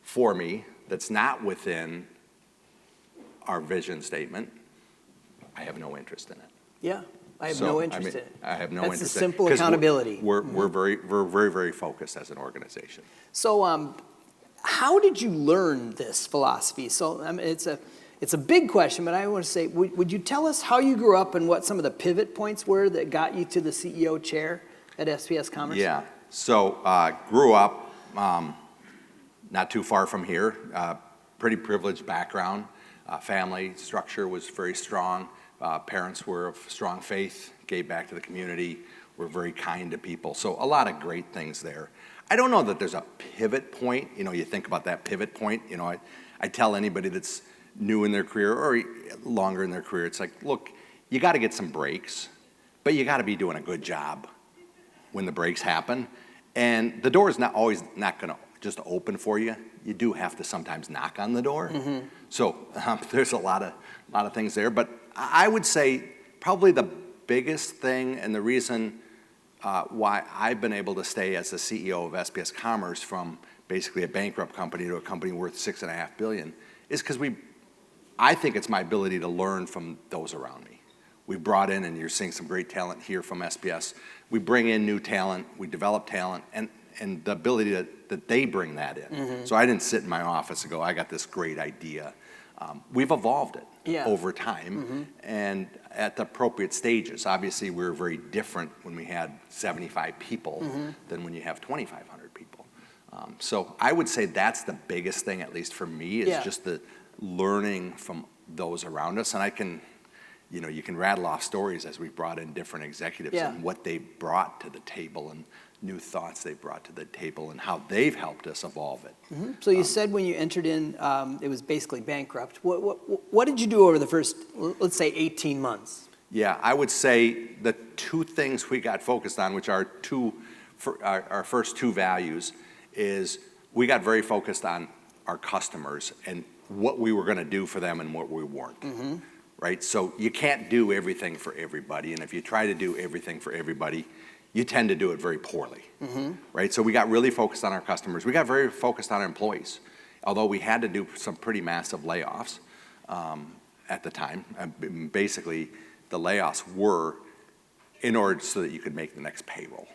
for me that's not within our vision statement, I have no interest in it. Yeah, I have no interest in it. I have no That's interest the in it. simple 'Cause accountability. We're very focused as an organization. So, how did you learn this philosophy? So, I mean, it's a big question, but I want to say, would you tell us how you grew up and what some of the pivot points were that got you to the CEO chair at SPS Commerce? Yeah. So, grew up not too far from here. Pretty privileged background. Family structure was very strong. Parents were of strong faith, gave back to the community, were very kind to people. So a lot of great things there. I don't know that there's a pivot point. You think about that pivot point. I tell anybody that's new in their career or longer in their career, it's like, look, you got to get some breaks, but you got to be doing a good job when the breaks happen. And the door is not always not going to just open for you. You do have to sometimes knock on the door. So there's a lot of things there. But I would say probably the biggest thing and the reason why I've been able to stay as the CEO of SPS Commerce from basically a bankrupt company to a company worth $6.5 billion is because I think it's my ability to learn from those around me. We brought in, and you're seeing some great talent here from SPS. We bring in new talent, we develop talent, and the ability that they bring that in. So I didn't sit in my office and go, I got this great idea. We've evolved it over time and at the appropriate stages. Obviously, we were very different when we had 75 people than when you have 2,500 people. So I would say that's the biggest thing, at least for me, is just the learning from those around us. And I can, you can rattle off stories as we brought in different executives and what they brought to the table and new thoughts they brought to the table and how they've helped us evolve it. So you said when you entered in, it was basically bankrupt. What did you do over the first, let's say, 18 months? Yeah, I would say the two things we got focused on, which are our first two values, is we got very focused on our customers and what we were going to do for them and what we weren't. Right? So you can't do everything for everybody, and if you try to do everything for everybody, you tend to do it very poorly, right? So we got really focused on our customers. We got very focused on our employees. although we had to do some pretty massive layoffs at the time. Basically, the layoffs were in order so that you could make the next payroll.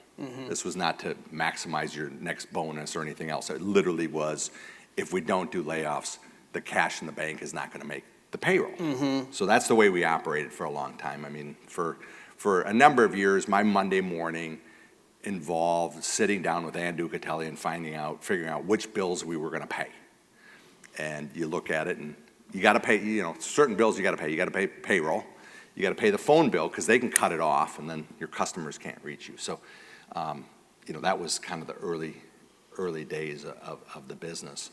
This was not to maximize your next bonus or anything else. It literally was, if we don't do layoffs, the cash in the bank is not going to make the payroll. So that's the way we operated for a long time. I mean, for a number of years, my Monday morning involved sitting down with Ann Ducatelli and figuring out which bills we were going to pay. And you look at it, and you got to pay, certain bills you got to pay. You got to pay payroll. You got to pay the phone bill because they can cut it off, and then your customers can't reach you. So, that was kind of the early days of the business.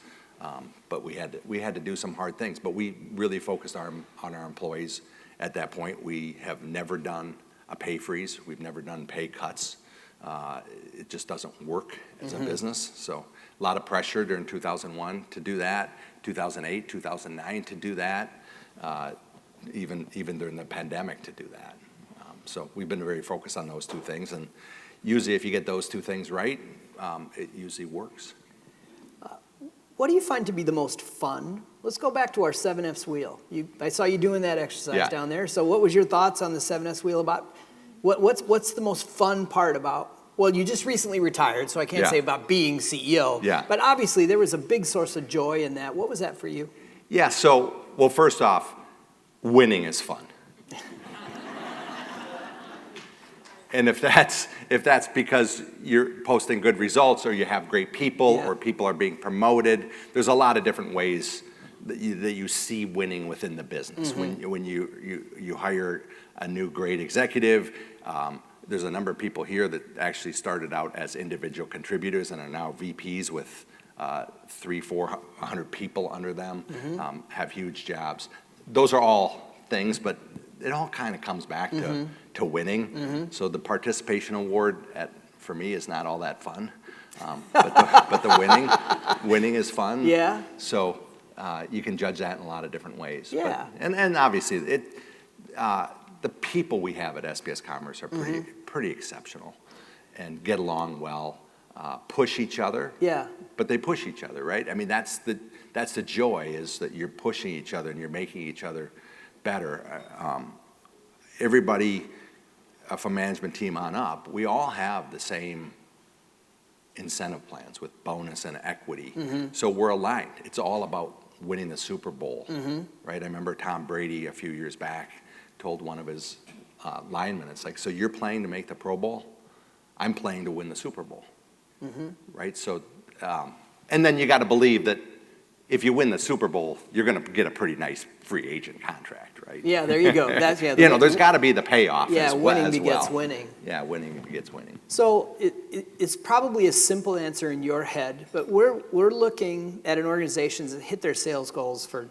But we had to do some hard things. But we really focused on our employees at that point. We have never done a pay freeze. We've never done pay cuts. It just doesn't work as a business. So a lot of pressure during 2001 to do that, 2008, 2009 to do that, even during the pandemic to do that. So we've been very focused on those two things. And usually if you get those two things right, it usually works. What do you find to be the most fun? Let's go back to our 7S wheel. I saw you doing that exercise down there. So what was your thoughts on the 7S wheel about? What's the most fun part about? Well, you just recently retired, so I can't say about being CEO. Yeah. But obviously there was a big source of joy in that. What was that for you? Yeah, well, first off, winning is fun. And if that's because you're posting good results or you have great people or people are being promoted, there's a lot of different ways that you see winning within the business. When you hire a new great executive, there's a number of people here that actually started out as individual contributors and are now VPs with 300-400 people under them, have huge jobs. Those are all things, but it all kind of comes back to winning. So the participation award for me is not all that fun, but the winning is fun. Yeah. So you can judge that in a lot of different ways. Yeah. But, and obviously the people we have at SPS Commerce are pretty exceptional and get along well, push each other. Yeah. But they push each other, right? I mean, that's the joy, is that you're pushing each other and you're making each other better. Everybody from management team on up, we all have the same incentive plans with bonus and equity. So we're aligned. It's all about winning the Super Bowl, right? I remember Tom Brady a few years back told one of his linemen, it's like, so you're playing to make the Pro Bowl? I'm playing to win the Super Bowl, right? So, and then you got to believe that if you win the Super Bowl, you're going to get a pretty nice free agent contract, right? Yeah, there you go. That's there's got to be the payoff. Yeah, as well. winning begets winning. Yeah, winning begets winning. So it's probably a simple answer in your head, but we're looking at an organization that hit their sales goals for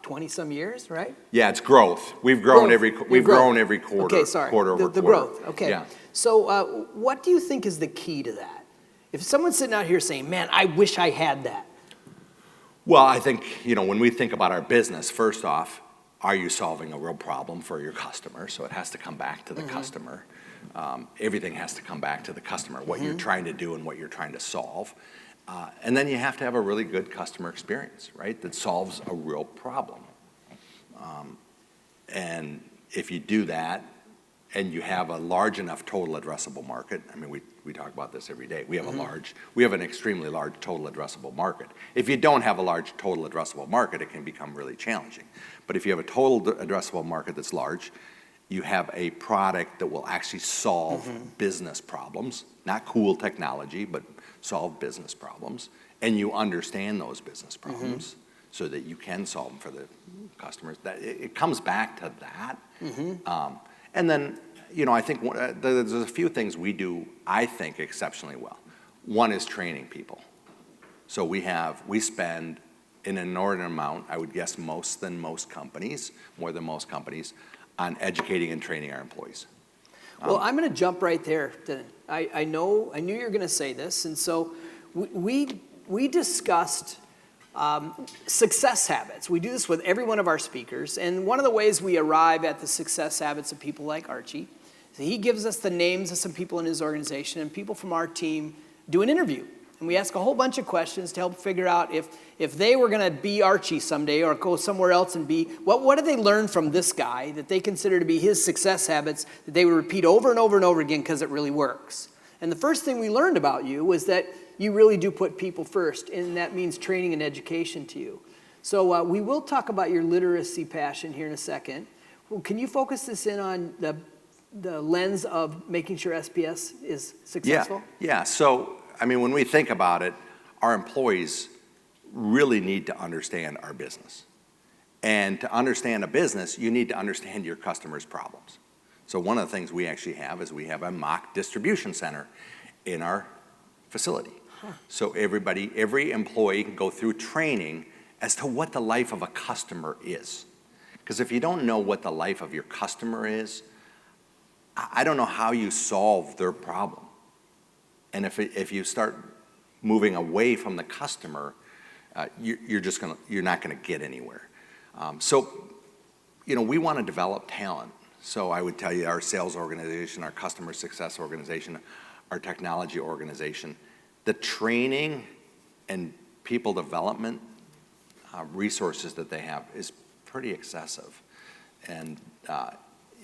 20-some years, right? Yeah, it's growth. We've grown every quarter. Okay, sorry. Quarter over the quarter. growth. Okay. Yeah. So what do you think is the key to that? If someone's sitting out here saying, "Man, I wish I had that." Well, I think, when we think about our business, first off, are you solving a real problem for your customer? So it has to come back to the customer. Everything has to come back to the customer, what you're trying to do and what you're trying to solve. And then you have to have a really good customer experience, right, that solves a real problem. And if you do that and you have a large enough total addressable market, I mean, we talk about this every day. We have an extremely large total addressable market. If you don't have a large total addressable market, it can become really challenging. But if you have a total addressable market that's large, you have a product that will actually solve business problems, not cool technology, but solve business problems, and you understand those business problems so that you can solve them for the customers. That it comes back to that. And then, I think there's a few things we do, I think, exceptionally well. One is training people. So we spend an inordinate amount, I would guess more than most companies, on educating and training our employees. Well, I'm going to jump right there. I knew you were going to say this, and so we discussed success habits. We do this with every one of our speakers, and one of the ways we arrive at the success habits of people like Archie is he gives us the names of some people in his organization, and people from our team do an interview. And we ask a whole bunch of questions to help figure out if they were going to be Archie someday or go somewhere else and be, what did they learn from this guy that they consider to be his success habits that they would repeat over and over and over again because it really works. And the first thing we learned about you was that you really do put people first, and that means training and education to you. So we will talk about your literacy passion here in a second. Well, can you focus this in on the lens of making sure SPS is successful? Yeah. So, I mean, when we think about it, our employees really need to understand our business. And to understand a business, you need to understand your customers' problems. So one of the things we actually have is we have a mock distribution center in our facility. So every employee can go through training as to what the life of a customer is. Because if you don't know what the life of your customer is, I don't know how you solve their problem. And if you start moving away from the customer, you're not gonna get anywhere. So, we want to develop talent. So I would tell you our sales organization, our customer success organization, our technology organization, the training and people development resources that they have is pretty excessive. And,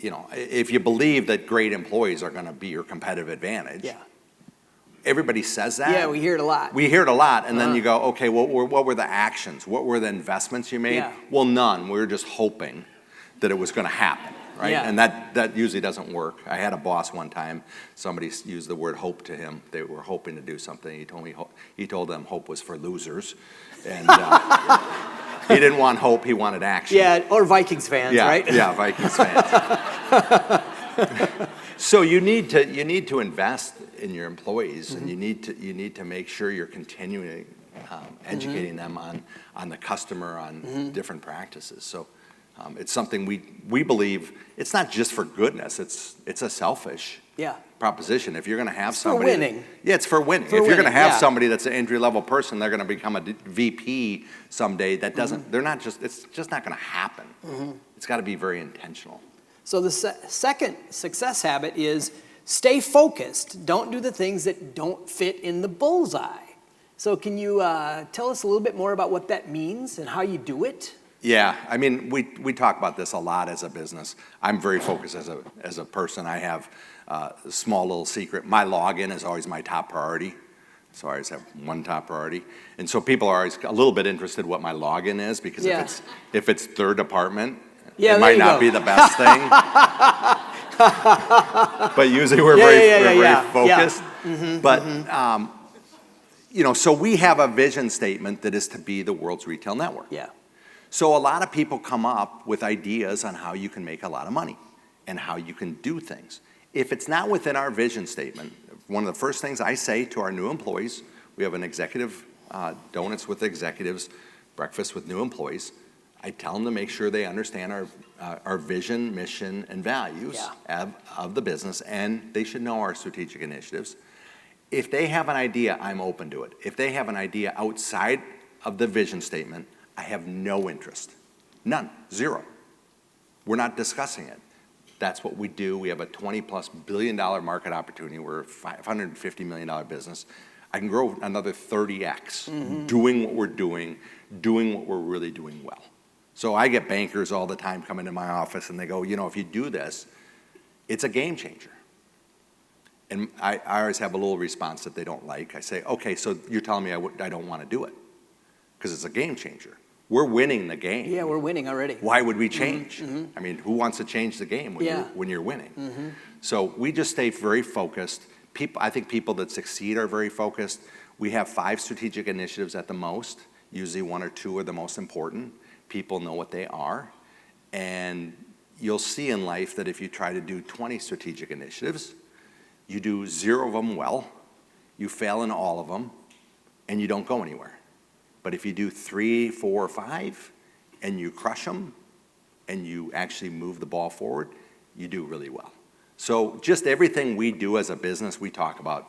if you believe that great employees are going to be your competitive advantage, everybody says that. Yeah, we hear it a lot. We hear it a lot, and then you go, okay, what were the actions? What were the investments you made? Yeah. Well, none. We were just hoping that it was going to happen. Right? Yeah. And that usually doesn't work. I had a boss one time, somebody used the word hope to him. They were hoping to do something. He told them hope was for losers. And he didn't want hope, he wanted action. Yeah, or Vikings fans, right? Yeah, Vikings fans. So you need to invest in your employees, and you need to make sure you're continuing educating them on the customer, on different practices. So it's something we believe, it's not just for goodness, it's a selfish proposition. If you're going to have somebody... for winning. Yeah, it's for winning. If you're going to have somebody that's an entry-level person, they're going to become a VP someday, that doesn't, it's just not going to happen. It's got to be very intentional. So the second success habit is stay focused. Don't do the things that don't fit in the bullseye. So can you tell us a little bit more about what that means and how you do it? Yeah, I mean, we talk about this a lot as a business. I'm very focused as a person. I have a small little secret. My login is always my top priority. So I always have one top priority. And so people are always a little bit interested what my login is, because if it's third department, it might not be the best thing. But usually we're very focused. But so we have a vision statement that is to be the world's retail network. Yeah. So a lot of people come up with ideas on how you can make a lot of money and how you can do things. If it's not within our vision statement, one of the first things I say to our new employees, we have an executive donuts with executives, breakfast with new employees. I tell them to make sure they understand our vision, mission, and values of the business, and they should know our strategic initiatives. If they have an idea, I'm open to it. If they have an idea outside of the vision statement, I have no interest. None. Zero. We're not discussing it. That's what we do. We have a $20+ billion market opportunity. We're a $550 million business. I can grow another 30x doing what we're doing what we're really doing well. So I get bankers all the time come into my office and they go, if you do this, it's a game changer. And I always have a little response that they don't like. I say, okay, so you're telling me I don't want to do it because it's a game changer. We're winning the game. Yeah, we're winning already. Why would we change? I mean, who wants to change the game when you're winning? So we just stay very focused. I think people that succeed are very focused. We have 5 strategic initiatives at the most. Usually 1 or 2 are the most important. People know what they are. And you'll see in life that if you try to do 20 strategic initiatives, you do 0 of them well, you fail in all of them, and you don't go anywhere. But if you do 3, 4, 5, and you crush them, and you actually move the ball forward, you do really well. So just everything we do as a business, we talk about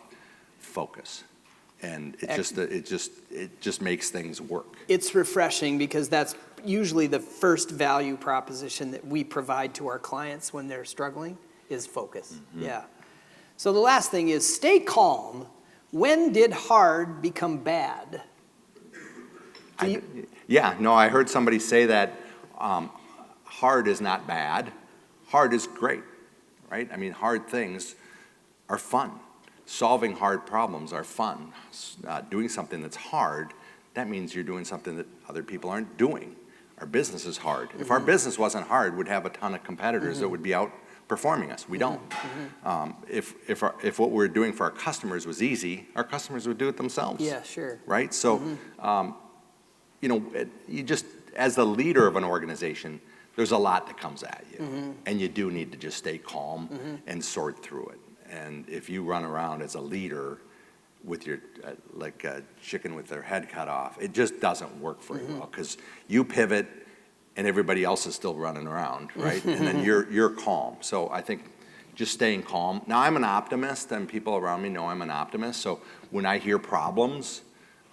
focus. And it just makes things work. It's refreshing because that's usually the first value proposition that we provide to our clients when they're struggling is focus. Yeah. So the last thing is stay calm When did hard become bad? Yeah, no, I heard somebody say that hard is not bad. Hard is great, right? I mean, hard things are fun. Solving hard problems are fun. Doing something that's hard, that means you're doing something that other people aren't doing. Our business is hard. If our business wasn't hard, we'd have a ton of competitors that would be outperforming us. We don't. If what we're doing for our customers was easy, our customers would do it themselves. Yeah, sure. Right? So, you know, you just, as the leader of an organization, there's a lot that comes at you. And you do need to just stay calm and sort through it. And if you run around as a leader with your, like a chicken with their head cut off, it just doesn't work very well, because you pivot and everybody else is still running around, right? And then you're calm. So I think just staying calm. Now, I'm an optimist, and people around me know I'm an optimist. So when I hear problems,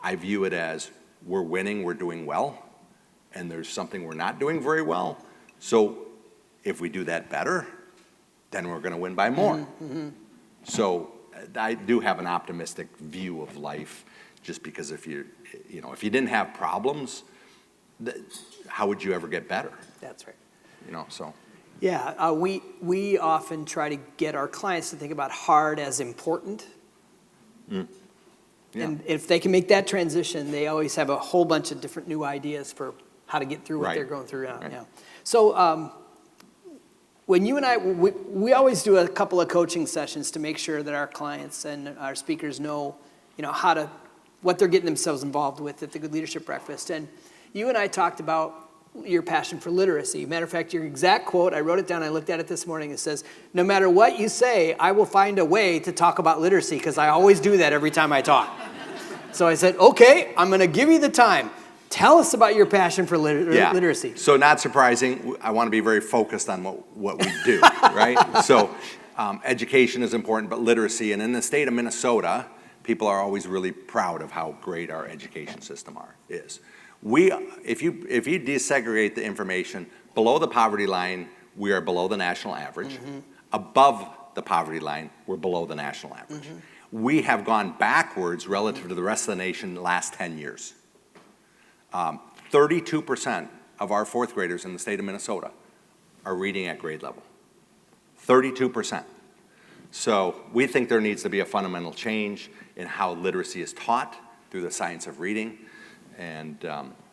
I view it as we're winning, we're doing well, and there's something we're not doing very well. So if we do that better, then we're going to win by more. So I do have an optimistic view of life, just because if you didn't have problems, how would you ever get better? That's right. You know, so. Yeah, we often try to get our clients to think about hard as important. Yeah. And if they can make that transition, they always have a whole bunch of different new ideas for how to get through what they're going through now. Right. Yeah. So when you and I, we always do a couple of coaching sessions to make sure that our clients and our speakers know, what they're getting themselves involved with at the Good Leadership Breakfast. And you and I talked about your passion for literacy. Matter of fact, your exact quote, I wrote it down, I looked at it this morning, it says, no matter what you say, I will find a way to talk about literacy, because I always do that every time I talk. So I said, okay, I'm going to give you the time. Tell us about your passion for literacy. So not surprising, I want to be very focused on what we do, right? So education is important, but literacy, and in the state of Minnesota, people are always really proud of how great our education system is. If you desegregate the information, below the poverty line, we are below the national average. Above the poverty line, we're below the national average. We have gone backwards relative to the rest of the nation the last 10 years. 32% of our fourth graders in the state of Minnesota are reading at grade level. 32%. So we think there needs to be a fundamental change in how literacy is taught through the science of reading. And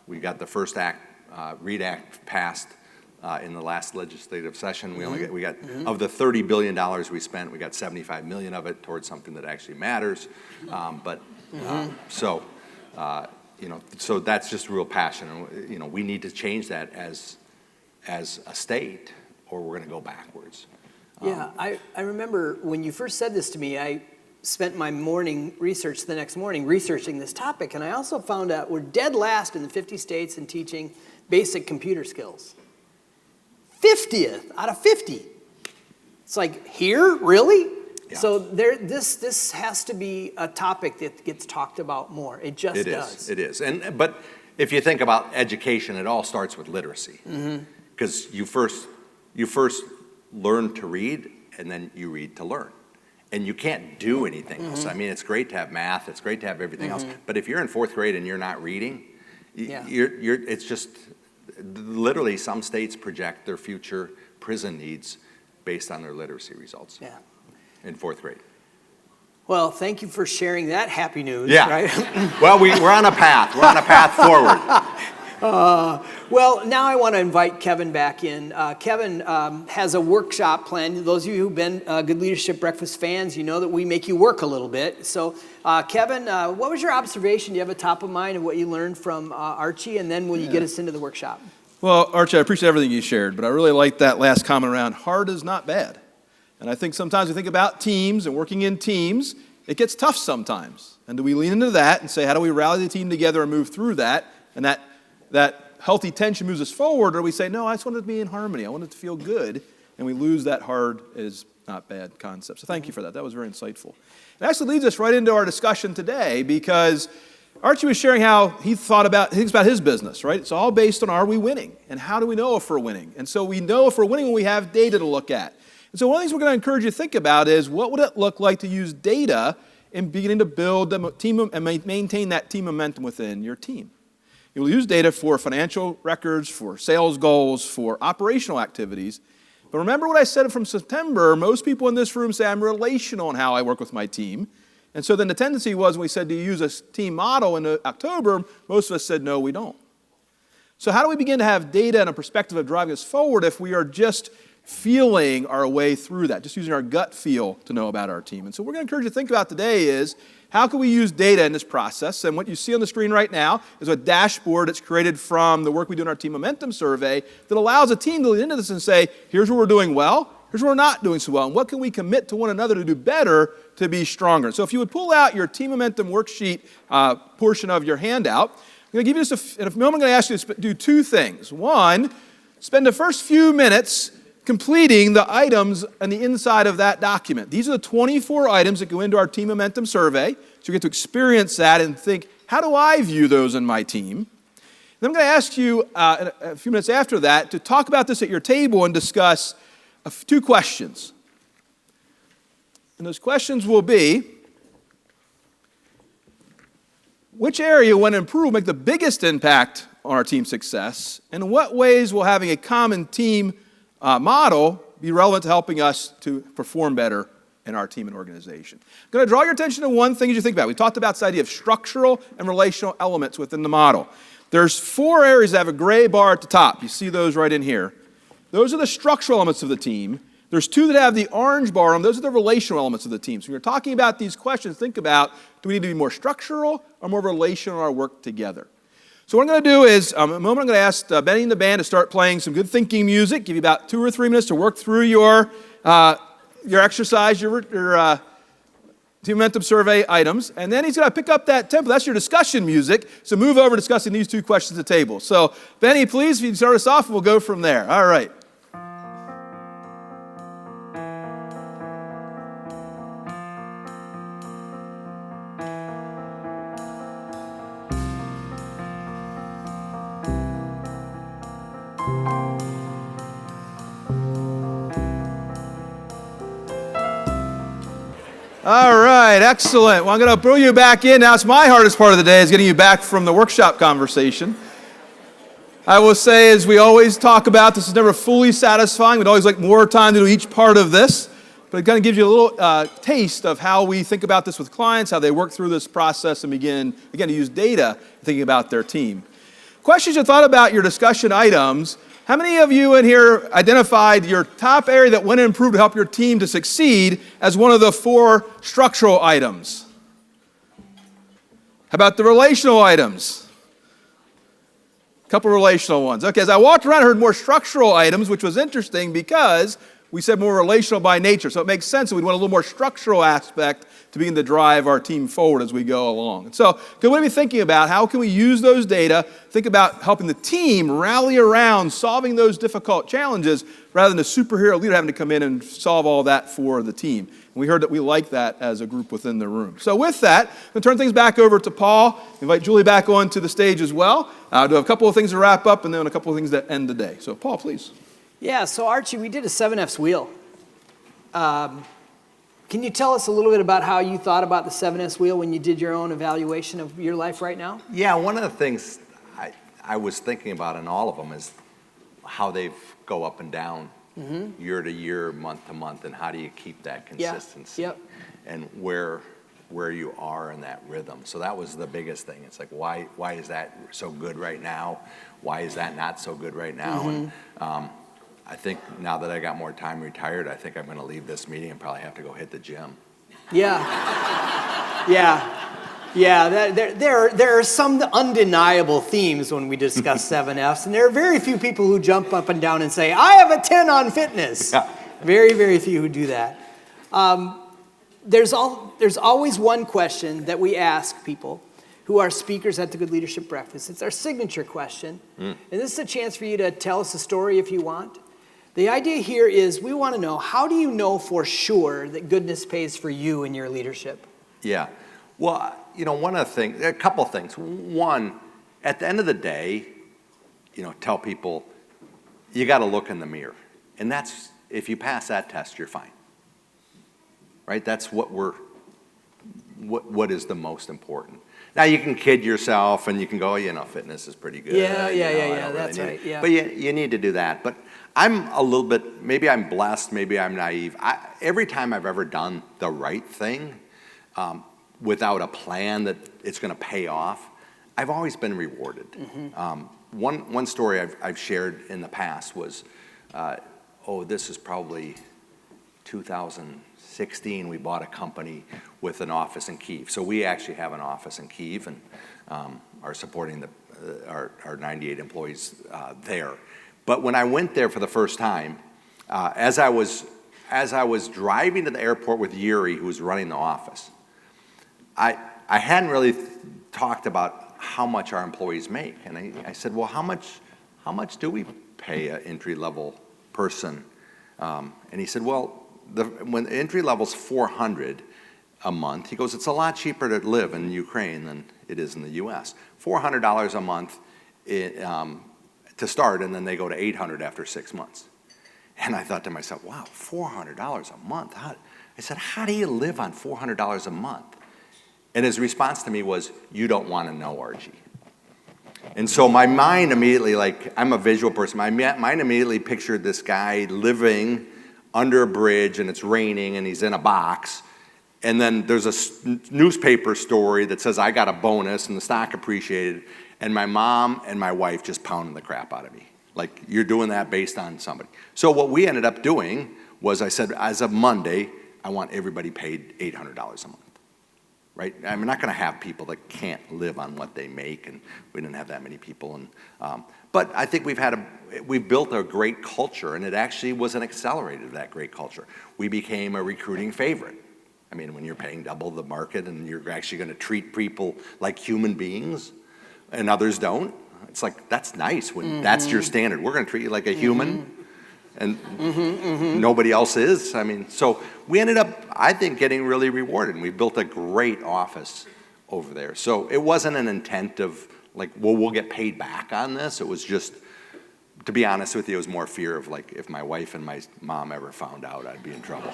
we got the first READ Act passed in the last legislative session. We got of the $30 billion we spent, we got 75 million of it towards something that actually matters. So that's just real passion. And, we need to change that as a state, or we're going to go backwards. Yeah, I remember when you first said this to me, I spent my morning research the next morning researching this topic, and I also found out we're dead last in the 50 states in teaching basic computer skills. 50th out of 50. It's like, here, really? Yeah. So this has to be a topic that gets talked about more. It just does. It is. But if you think about education, it all starts with literacy. Because you first learn to read, and then you read to learn. And you can't do anything else. I mean, it's great to have math, it's great to have everything else, but if you're in fourth grade and you're not reading, it's just, literally some states project their future prison needs based on their literacy results in fourth grade. Well, thank you for sharing that happy news. Yeah. Right? Well, we're on a path. We're on a path forward. Well, now I want to invite Kevin back in. Kevin has a workshop planned. Those of you who've been Good Leadership Breakfast fans, you know that we make you work a little bit. So, Kevin, what was your observation? Do you have a top of mind of what you learned from Archie? And then will you get us into the workshop? Well, Archie, I appreciate everything you shared, but I really like that last comment around hard is not bad. And I think sometimes we think about teams and working in teams, it gets tough sometimes. And do we lean into that and say, how do we rally the team together and move through that? And that healthy tension moves us forward, or we say, no, I just want it to be in harmony. I want it to feel good. And we lose that hard is not bad concept. So thank you for that. That was very insightful. It actually leads us right into our discussion today, because Archie was sharing how he thinks about his business, right? It's all based on, are we winning? And how do we know if we're winning? And so we know if we're winning when we have data to look at. And so one of the things we're going to encourage you to think about is, what would it look like to use data in beginning to build the team and maintain that team momentum within your team. You'll use data for financial records, for sales goals, for operational activities. But remember what I said from September, most people in this room say I'm relational in how I work with my team. And so then the tendency was when we said, do you use a team model in October, most of us said, no, we don't. So how do we begin to have data and a perspective of driving us forward if we are just feeling our way through that, just using our gut feel to know about our team? And so what we're going to encourage you to think about today is, how can we use data in this process? And what you see on the screen right now is a dashboard that's created from the work we do in our Team Momentum survey that allows a team to lead into this and say, here's what we're doing well, here's what we're not doing so well, and what can we commit to one another to do better to be stronger. So if you would pull out your Team Momentum worksheet portion of your handout, I'm going to give you just in a moment, I'm going to ask you to do two things. One, spend the first few minutes completing the items on the inside of that document. These are the 24 items that go into our Team Momentum survey. So you get to experience that and think, how do I view those in my team? Then I'm going to ask you in a few minutes after that to talk about this at your table and discuss two questions. And those questions will be, which area, when improved, will make the biggest impact on our team success? And in what ways will having a common team model be relevant to helping us to perform better in our team and organization? I'm going to draw your attention to one thing as you think about it. We talked about this idea of structural and relational elements within the model. There's 4 areas that have a gray bar at the top. You see those right in here. Those are the structural elements of the team. There's 2 that have the orange bar on them. Those are the relational elements of the team. So when you're talking about these questions, think about, do we need to be more structural or more relational in our work together? So what I'm going to do is, in a moment I'm going to ask Benny and the band to start playing some good thinking music, give you about 2 or 3 minutes to work through your exercise, your Team Momentum survey items, and then he's going to pick up that tempo. That's your discussion music, so move over discussing these 2 questions at the table. So Benny, please, if you can start us off, we'll go from there. All right. All right, excellent. Well, I'm going to pull you back in. Now, it's my hardest part of the day is getting you back from the workshop conversation. I will say, as we always talk about, this is never fully satisfying. We'd always like more time to do each part of this. But it kind of gives you a little taste of how we think about this with clients, how they work through this process and begin, again, to use data thinking about their team. Questions you thought about your discussion items. How many of you in here identified your top area that went to improve to help your team to succeed as one of the 4 structural items? How about the relational items? A couple relational ones. Okay, as I walked around, I heard more structural items, which was interesting because we said more relational by nature. So it makes sense that we'd want a little more structural aspect to begin to drive our team forward as we go along. And so, what are we thinking about? How can we use those data? Think about helping the team rally around solving those difficult challenges rather than a superhero leader having to come in and solve all that for the team. And we heard that we like that as a group within the room. So with that, I'm going to turn things back over to Paul. Invite Julie back onto the stage as well. I'll do a couple of things to wrap up and then a couple of things that end the day. So Paul, please. Yeah, so Archie, we did a 7F's wheel. Can you tell us a little bit about how you thought about the 7S wheel when you did your own evaluation of your life right now? Yeah, one of the things I was thinking about in all of them is how they go up and down year to year, month to month, and how do you keep that consistency? Yep. And where you are in that rhythm. So that was the biggest thing. It's like, why is that so good right now? Why is that not so good right now? And I think now that I got more time retired, I think I'm going to leave this meeting and probably have to go hit the gym. Yeah. There are some undeniable themes when we discuss 7Fs, and there are very few people who jump up and down and say, I have a 10 on fitness. Yeah. Very, very few who do that. There's always one question that we ask people who are speakers at the Good Leadership Breakfast. It's our signature question, and this is a chance for you to tell us a story if you want. The idea here is we want to know, how do you know for sure that goodness pays for you in your leadership? Yeah. Well, one of the things, a couple of things. One, at the end of the day, tell people you got to look in the mirror. And that's, if you pass that test, you're fine. Right? That's what what is the most important. Now, you can kid yourself and you can go, fitness is pretty good. Yeah, that's right. Yeah. But you need to do that. But I'm a little bit, maybe I'm blessed, maybe I'm naive. Every time I've ever done the right thing without a plan that it's going to pay off, I've always been rewarded. One story I've shared in the past was, this is probably 2016, we bought a company with an office in Kyiv. So we actually have an office in Kyiv and are supporting our 98 employees there. But when I went there for the first time, as I was driving to the airport with Yuri, who was running the office, I hadn't really talked about how much our employees make. And I said, well, how much do we pay an entry-level person? And he said, well, when the entry level's $400 a month, he goes, it's a lot cheaper to live in Ukraine than it is in the U.S. $400 a month to start, and then they go to $800 after 6 months. And I thought to myself, wow, $400 a month. I said, how do you live on $400 a month? And his response to me was, you don't want to know, Archie. And so my mind immediately, I'm a visual person, my mind immediately pictured this guy living under a bridge and it's raining and he's in a box. And then there's a newspaper story that says I got a bonus and the stock appreciated. And my mom and my wife just pounding the crap out of me. Like, you're doing that based on somebody. So what we ended up doing was I said, as of Monday, I want everybody paid $800 a month. Right? I'm not going to have people that can't live on what they make, and we didn't have that many people. But I think we've built a great culture, and it actually was an accelerator of that great culture. We became a recruiting favorite. I mean, when you're paying double the market and you're actually going to treat people like human beings, and others don't, it's like, that's nice when that's your standard. We're going to treat you like a human. And nobody else is. I mean, so we ended up, I think, getting really rewarded. And we built a great office over there. So it wasn't an intent of we'll get paid back on this. It was just, to be honest with you, it was more fear of if my wife and my mom ever found out, I'd be in trouble.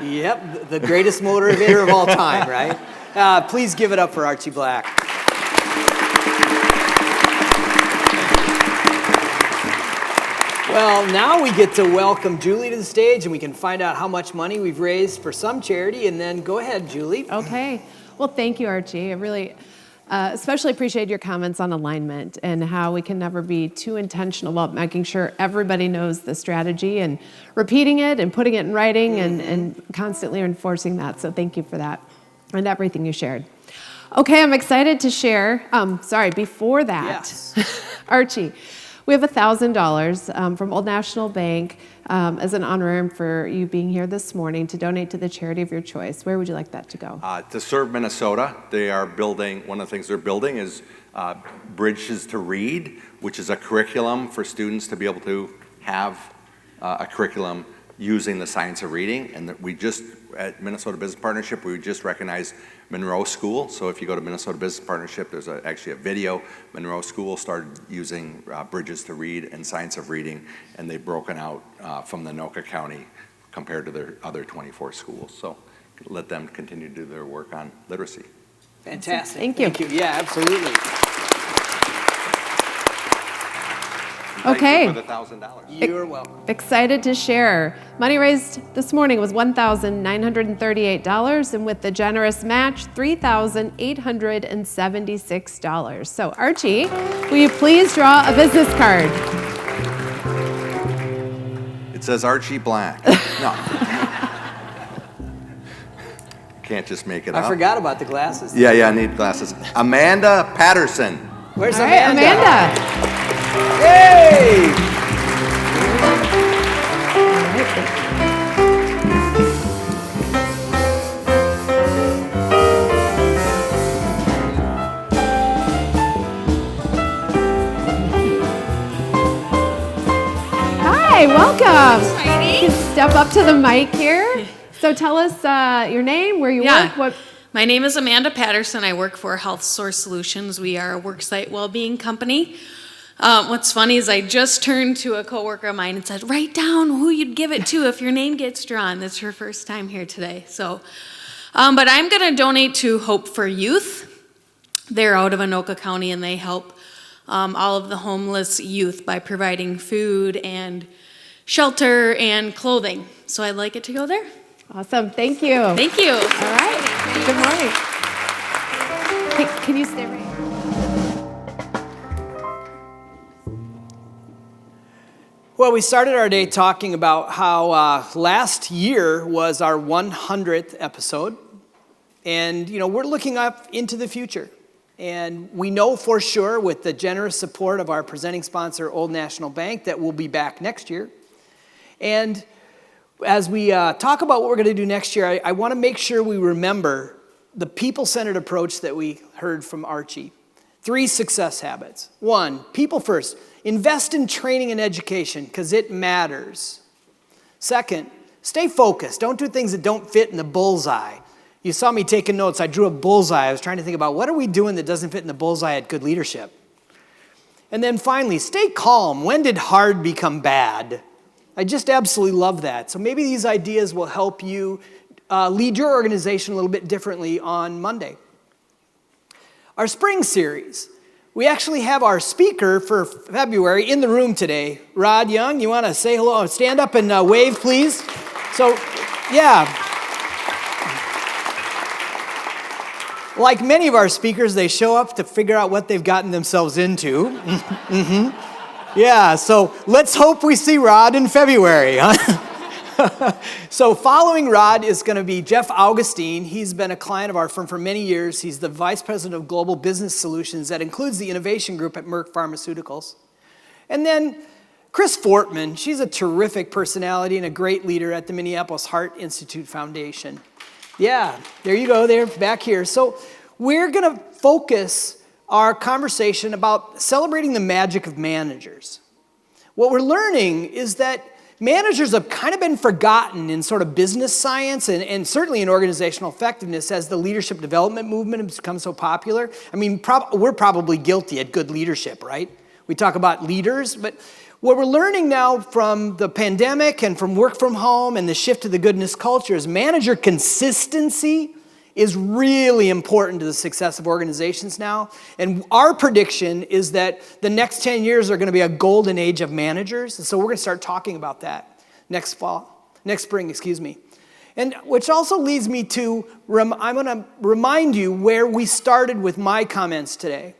Yep, the greatest motivator of all time, right? Please give it up for Archie Black. Well, now we get to welcome Julie to the stage, and we can find out how much money we've raised for some charity. And then go ahead, Julie. Okay. Well, thank you, Archie. I really especially appreciate your comments on alignment and how we can never be too intentional about making sure everybody knows the strategy and repeating it and putting it in writing and constantly enforcing that. So thank you for that and everything you shared. Okay, I'm excited to share. Before that, yes. Archie, we have $1,000 from Old National Bank as an honorarium for you being here this morning to donate to the charity of your choice. Where would you like that to go? To serve Minnesota. They are building, one of the things they're building is Bridges to Read, which is a curriculum for students to be able to have a curriculum using the science of reading. And we just, at Minnesota Business Partnership, we just recognized Monroe School. So if you go to Minnesota Business Partnership, there's actually a video. Monroe School started using Bridges to Read and Science of Reading, and they've broken out from the Anoka County compared to their other 24 schools. So let them continue to do their work on literacy. Fantastic. Thank you. Thank you. Yeah, absolutely. Okay. Thank you for the $1,000. You're welcome. Excited to share. Money raised this morning was $1,938, and with the generous match, $3,876. So Archie, will you please draw a business card? It says Archie Black. No. Can't just make it up. I forgot about the glasses. Yeah, I need glasses. Amanda Patterson. Where's All right, Amanda? Hey! Hi, welcome. You can step up to the mic here. So tell us your name, where you work. My name is Amanda Patterson. I work for Health Source Solutions. We are a worksite well-being company. What's funny is I just turned to a coworker of mine and said, write down who you'd give it to if your name gets drawn. That's her first time here today. So But I'm going to donate to Hope for Youth. They're out of Anoka County, and they help all of the homeless youth by providing food and shelter and clothing. So I'd like it to go there. Awesome. Thank you. Thank you. All right. Good morning. Hey, can you stay right here? Well, we started our day talking about how last year was our 100th episode. And, we're looking up into the future. And we know for sure, with the generous support of our presenting sponsor, Old National Bank, that we'll be back next year. And as we talk about what we're going to do next year, I want to make sure we remember the people-centered approach that we heard from Archie. 3 success habits. 1, people first. Invest in training and education because it matters. 2nd, stay focused. Don't do things that don't fit in the bullseye. You saw me taking notes. I drew a bullseye. I was trying to think about what are we doing that doesn't fit in the bullseye at Good Leadership. And then finally, stay calm. When did hard become bad? I just absolutely love that. So maybe these ideas will help you lead your organization a little bit differently on Monday. Our spring series. We actually have our speaker for February in the room today. Rod Young, you want to say hello? Stand up and wave, please. So, yeah. Like many of our speakers, they show up to figure out what they've gotten themselves into. Mm-hmm. Yeah, so let's hope we see Rod in February. Huh? So following Rod is going to be Jeff Augustine. He's been a client of our firm for many years. He's the Vice President of Global Business Solutions. That includes the innovation group at Merck Pharmaceuticals. And then Chris Fortman. She's a terrific personality and a great leader at the Minneapolis Heart Institute Foundation. Yeah, there you go. They're back here. So we're going to focus our conversation about celebrating the magic of managers. What we're learning is that managers have kind of been forgotten in sort of business science and certainly in organizational effectiveness as the leadership development movement has become so popular. I mean, we're probably guilty at Good Leadership, right? We talk about leaders, but what we're learning now from the pandemic and from work from home and the shift to the goodness culture is manager consistency is really important to the success of organizations now. And our prediction is that the next 10 years are going to be a golden age of managers. And so we're going to start talking about that next spring. And which also leads me to, I'm going to remind you where we started with my comments today.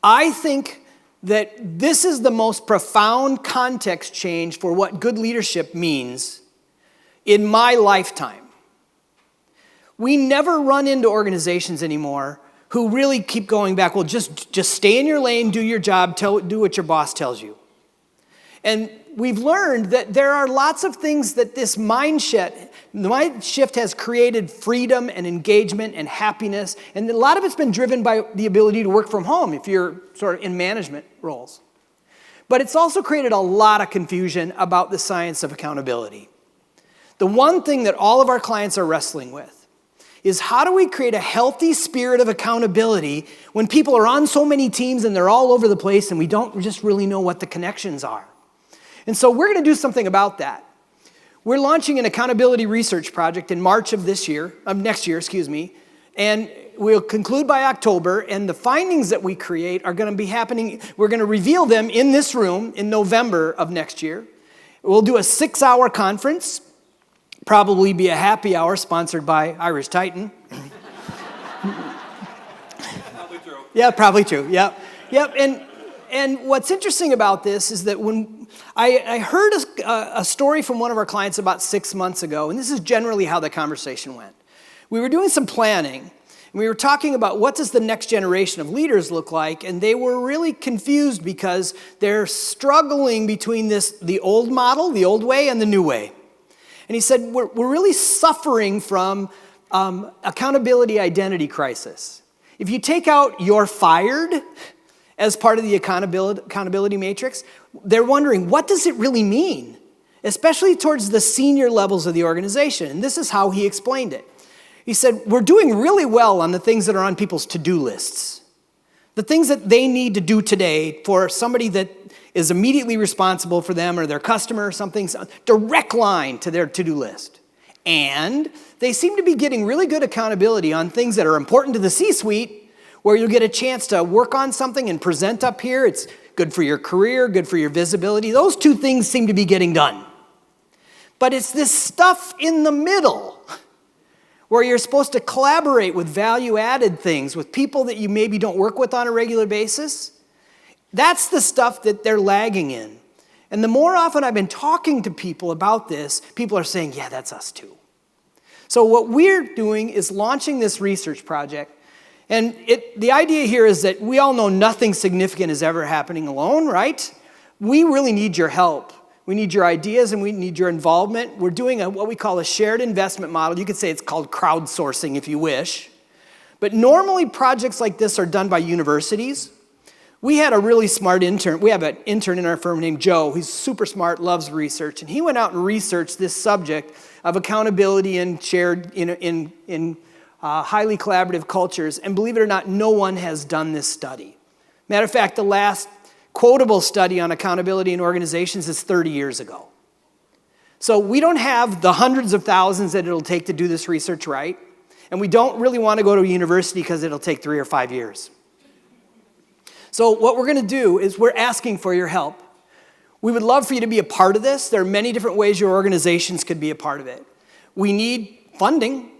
I think that this is the most profound context change for what good leadership means in my lifetime. We never run into organizations anymore who really keep going back, well, just stay in your lane, do your job, do what your boss tells you. And we've learned that there are lots of things that this mind shift has created freedom and engagement and happiness, and a lot of it's been driven by the ability to work from home if you're sort of in management roles. But it's also created a lot of confusion about the science of accountability. The one thing that all of our clients are wrestling with is how do we create a healthy spirit of accountability when people are on so many teams and they're all over the place and we don't just really know what the connections are. And so we're going to do something about that. We're launching an accountability research project in March of next year, and we'll conclude by October, and the findings that we create are going to be happening, we're going to reveal them in this room in November of next year. We'll do a 6-hour conference. Probably be a happy hour sponsored by Irish Titan. Probably true. Yeah, probably true. Yep. And what's interesting about this is that when I heard a story from one of our clients about 6 months ago, and this is generally how the conversation went. We were doing some planning, and we were talking about what does the next generation of leaders look like, and they were really confused because they're struggling between the old model, the old way, and the new way. And he said, we're really suffering from accountability identity crisis. If you take out "you're fired" as part of the accountability matrix, they're wondering, what does it really mean? Especially towards the senior levels of the organization. And this is how he explained it. He said, we're doing really well on the things that are on people's to-do lists. The things that they need to do today for somebody that is immediately responsible for them or their customer or something, direct line to their to-do list. And they seem to be getting really good accountability on things that are important to the C-suite, where you'll get a chance to work on something and present up here. It's good for your career, good for your visibility. Those two things seem to be getting done. But it's this stuff in the middle where you're supposed to collaborate with value-added things, with people that you maybe don't work with on a regular basis. That's the stuff that they're lagging in. And the more often I've been talking to people about this, people are saying, yeah, that's us too. So what we're doing is launching this research project. And the idea here is that we all know nothing significant is ever happening alone, right? We really need your help. We need your ideas and we need your involvement. We're doing what we call a shared investment model. You could say it's called crowdsourcing if you wish. But normally projects like this are done by universities. We had a really smart intern. We have an intern in our firm named Joe. He's super smart, loves research. And he went out and researched this subject of accountability and shared in highly collaborative cultures. And believe it or not, no one has done this study. Matter of fact, the last quotable study on accountability in organizations is 30 years ago. So we don't have the hundreds of thousands that it'll take to do this research right. And we don't really want to go to a university because it'll take 3 or 5 years. So what we're going to do is we're asking for your help. We would love for you to be a part of this. There are many different ways your organizations could be a part of it. We need funding.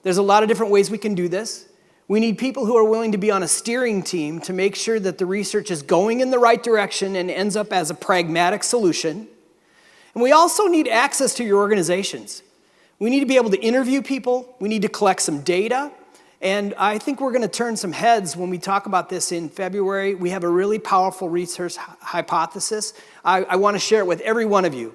There's a lot of different ways we can do this. We need people who are willing to be on a steering team to make sure that the research is going in the right direction and ends up as a pragmatic solution. And we also need access to your organizations. We need to be able to interview people. We need to collect some data. And I think we're going to turn some heads when we talk about this in February. We have a really powerful research hypothesis. I want to share it with every one of you.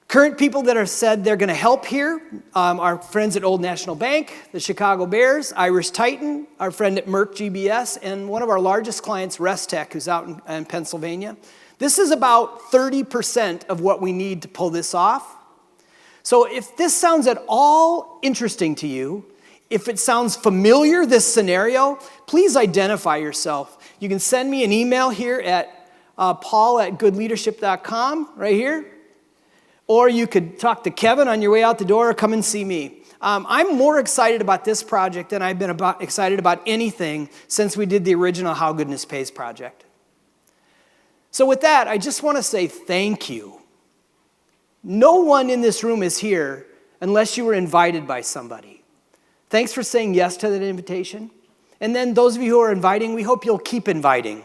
Current people that have said they're going to help here, our friends at Old National Bank, the Chicago Bears, Irish Titan, our friend at Merck GBS, and one of our largest clients, Restech, who's out in Pennsylvania. This is about 30% of what we need to pull this off. So if this sounds at all interesting to you, if it sounds familiar, this scenario, please identify yourself. You can send me an email here at paul@goodleadership.com, right here. Or you could talk to Kevin on your way out the door or come and see me. I'm more excited about this project than I've been excited about anything since we did the original How Goodness Pays project. So with that, I just want to say thank you. No one in this room is here unless you were invited by somebody. Thanks for saying yes to that invitation. And then those of you who are inviting, we hope you'll keep inviting.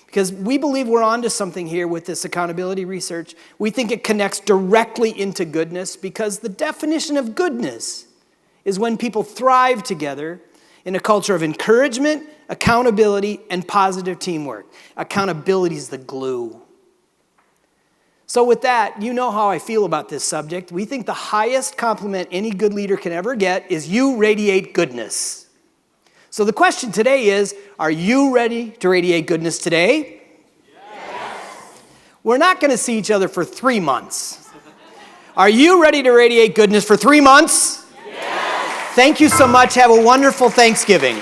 Because we believe we're onto something here with this accountability research. We think it connects directly into goodness because the definition of goodness is when people thrive together in a culture of encouragement, accountability, and positive teamwork. Accountability is the glue. So with that, you know how I feel about this subject. We think the highest compliment any good leader can ever get is you radiate goodness. So the question today is, are you ready to radiate goodness today? Yes. We're not going to see each other for 3 months. Are you ready to radiate goodness for 3 months? Yes. Thank you so much. Have a wonderful Thanksgiving.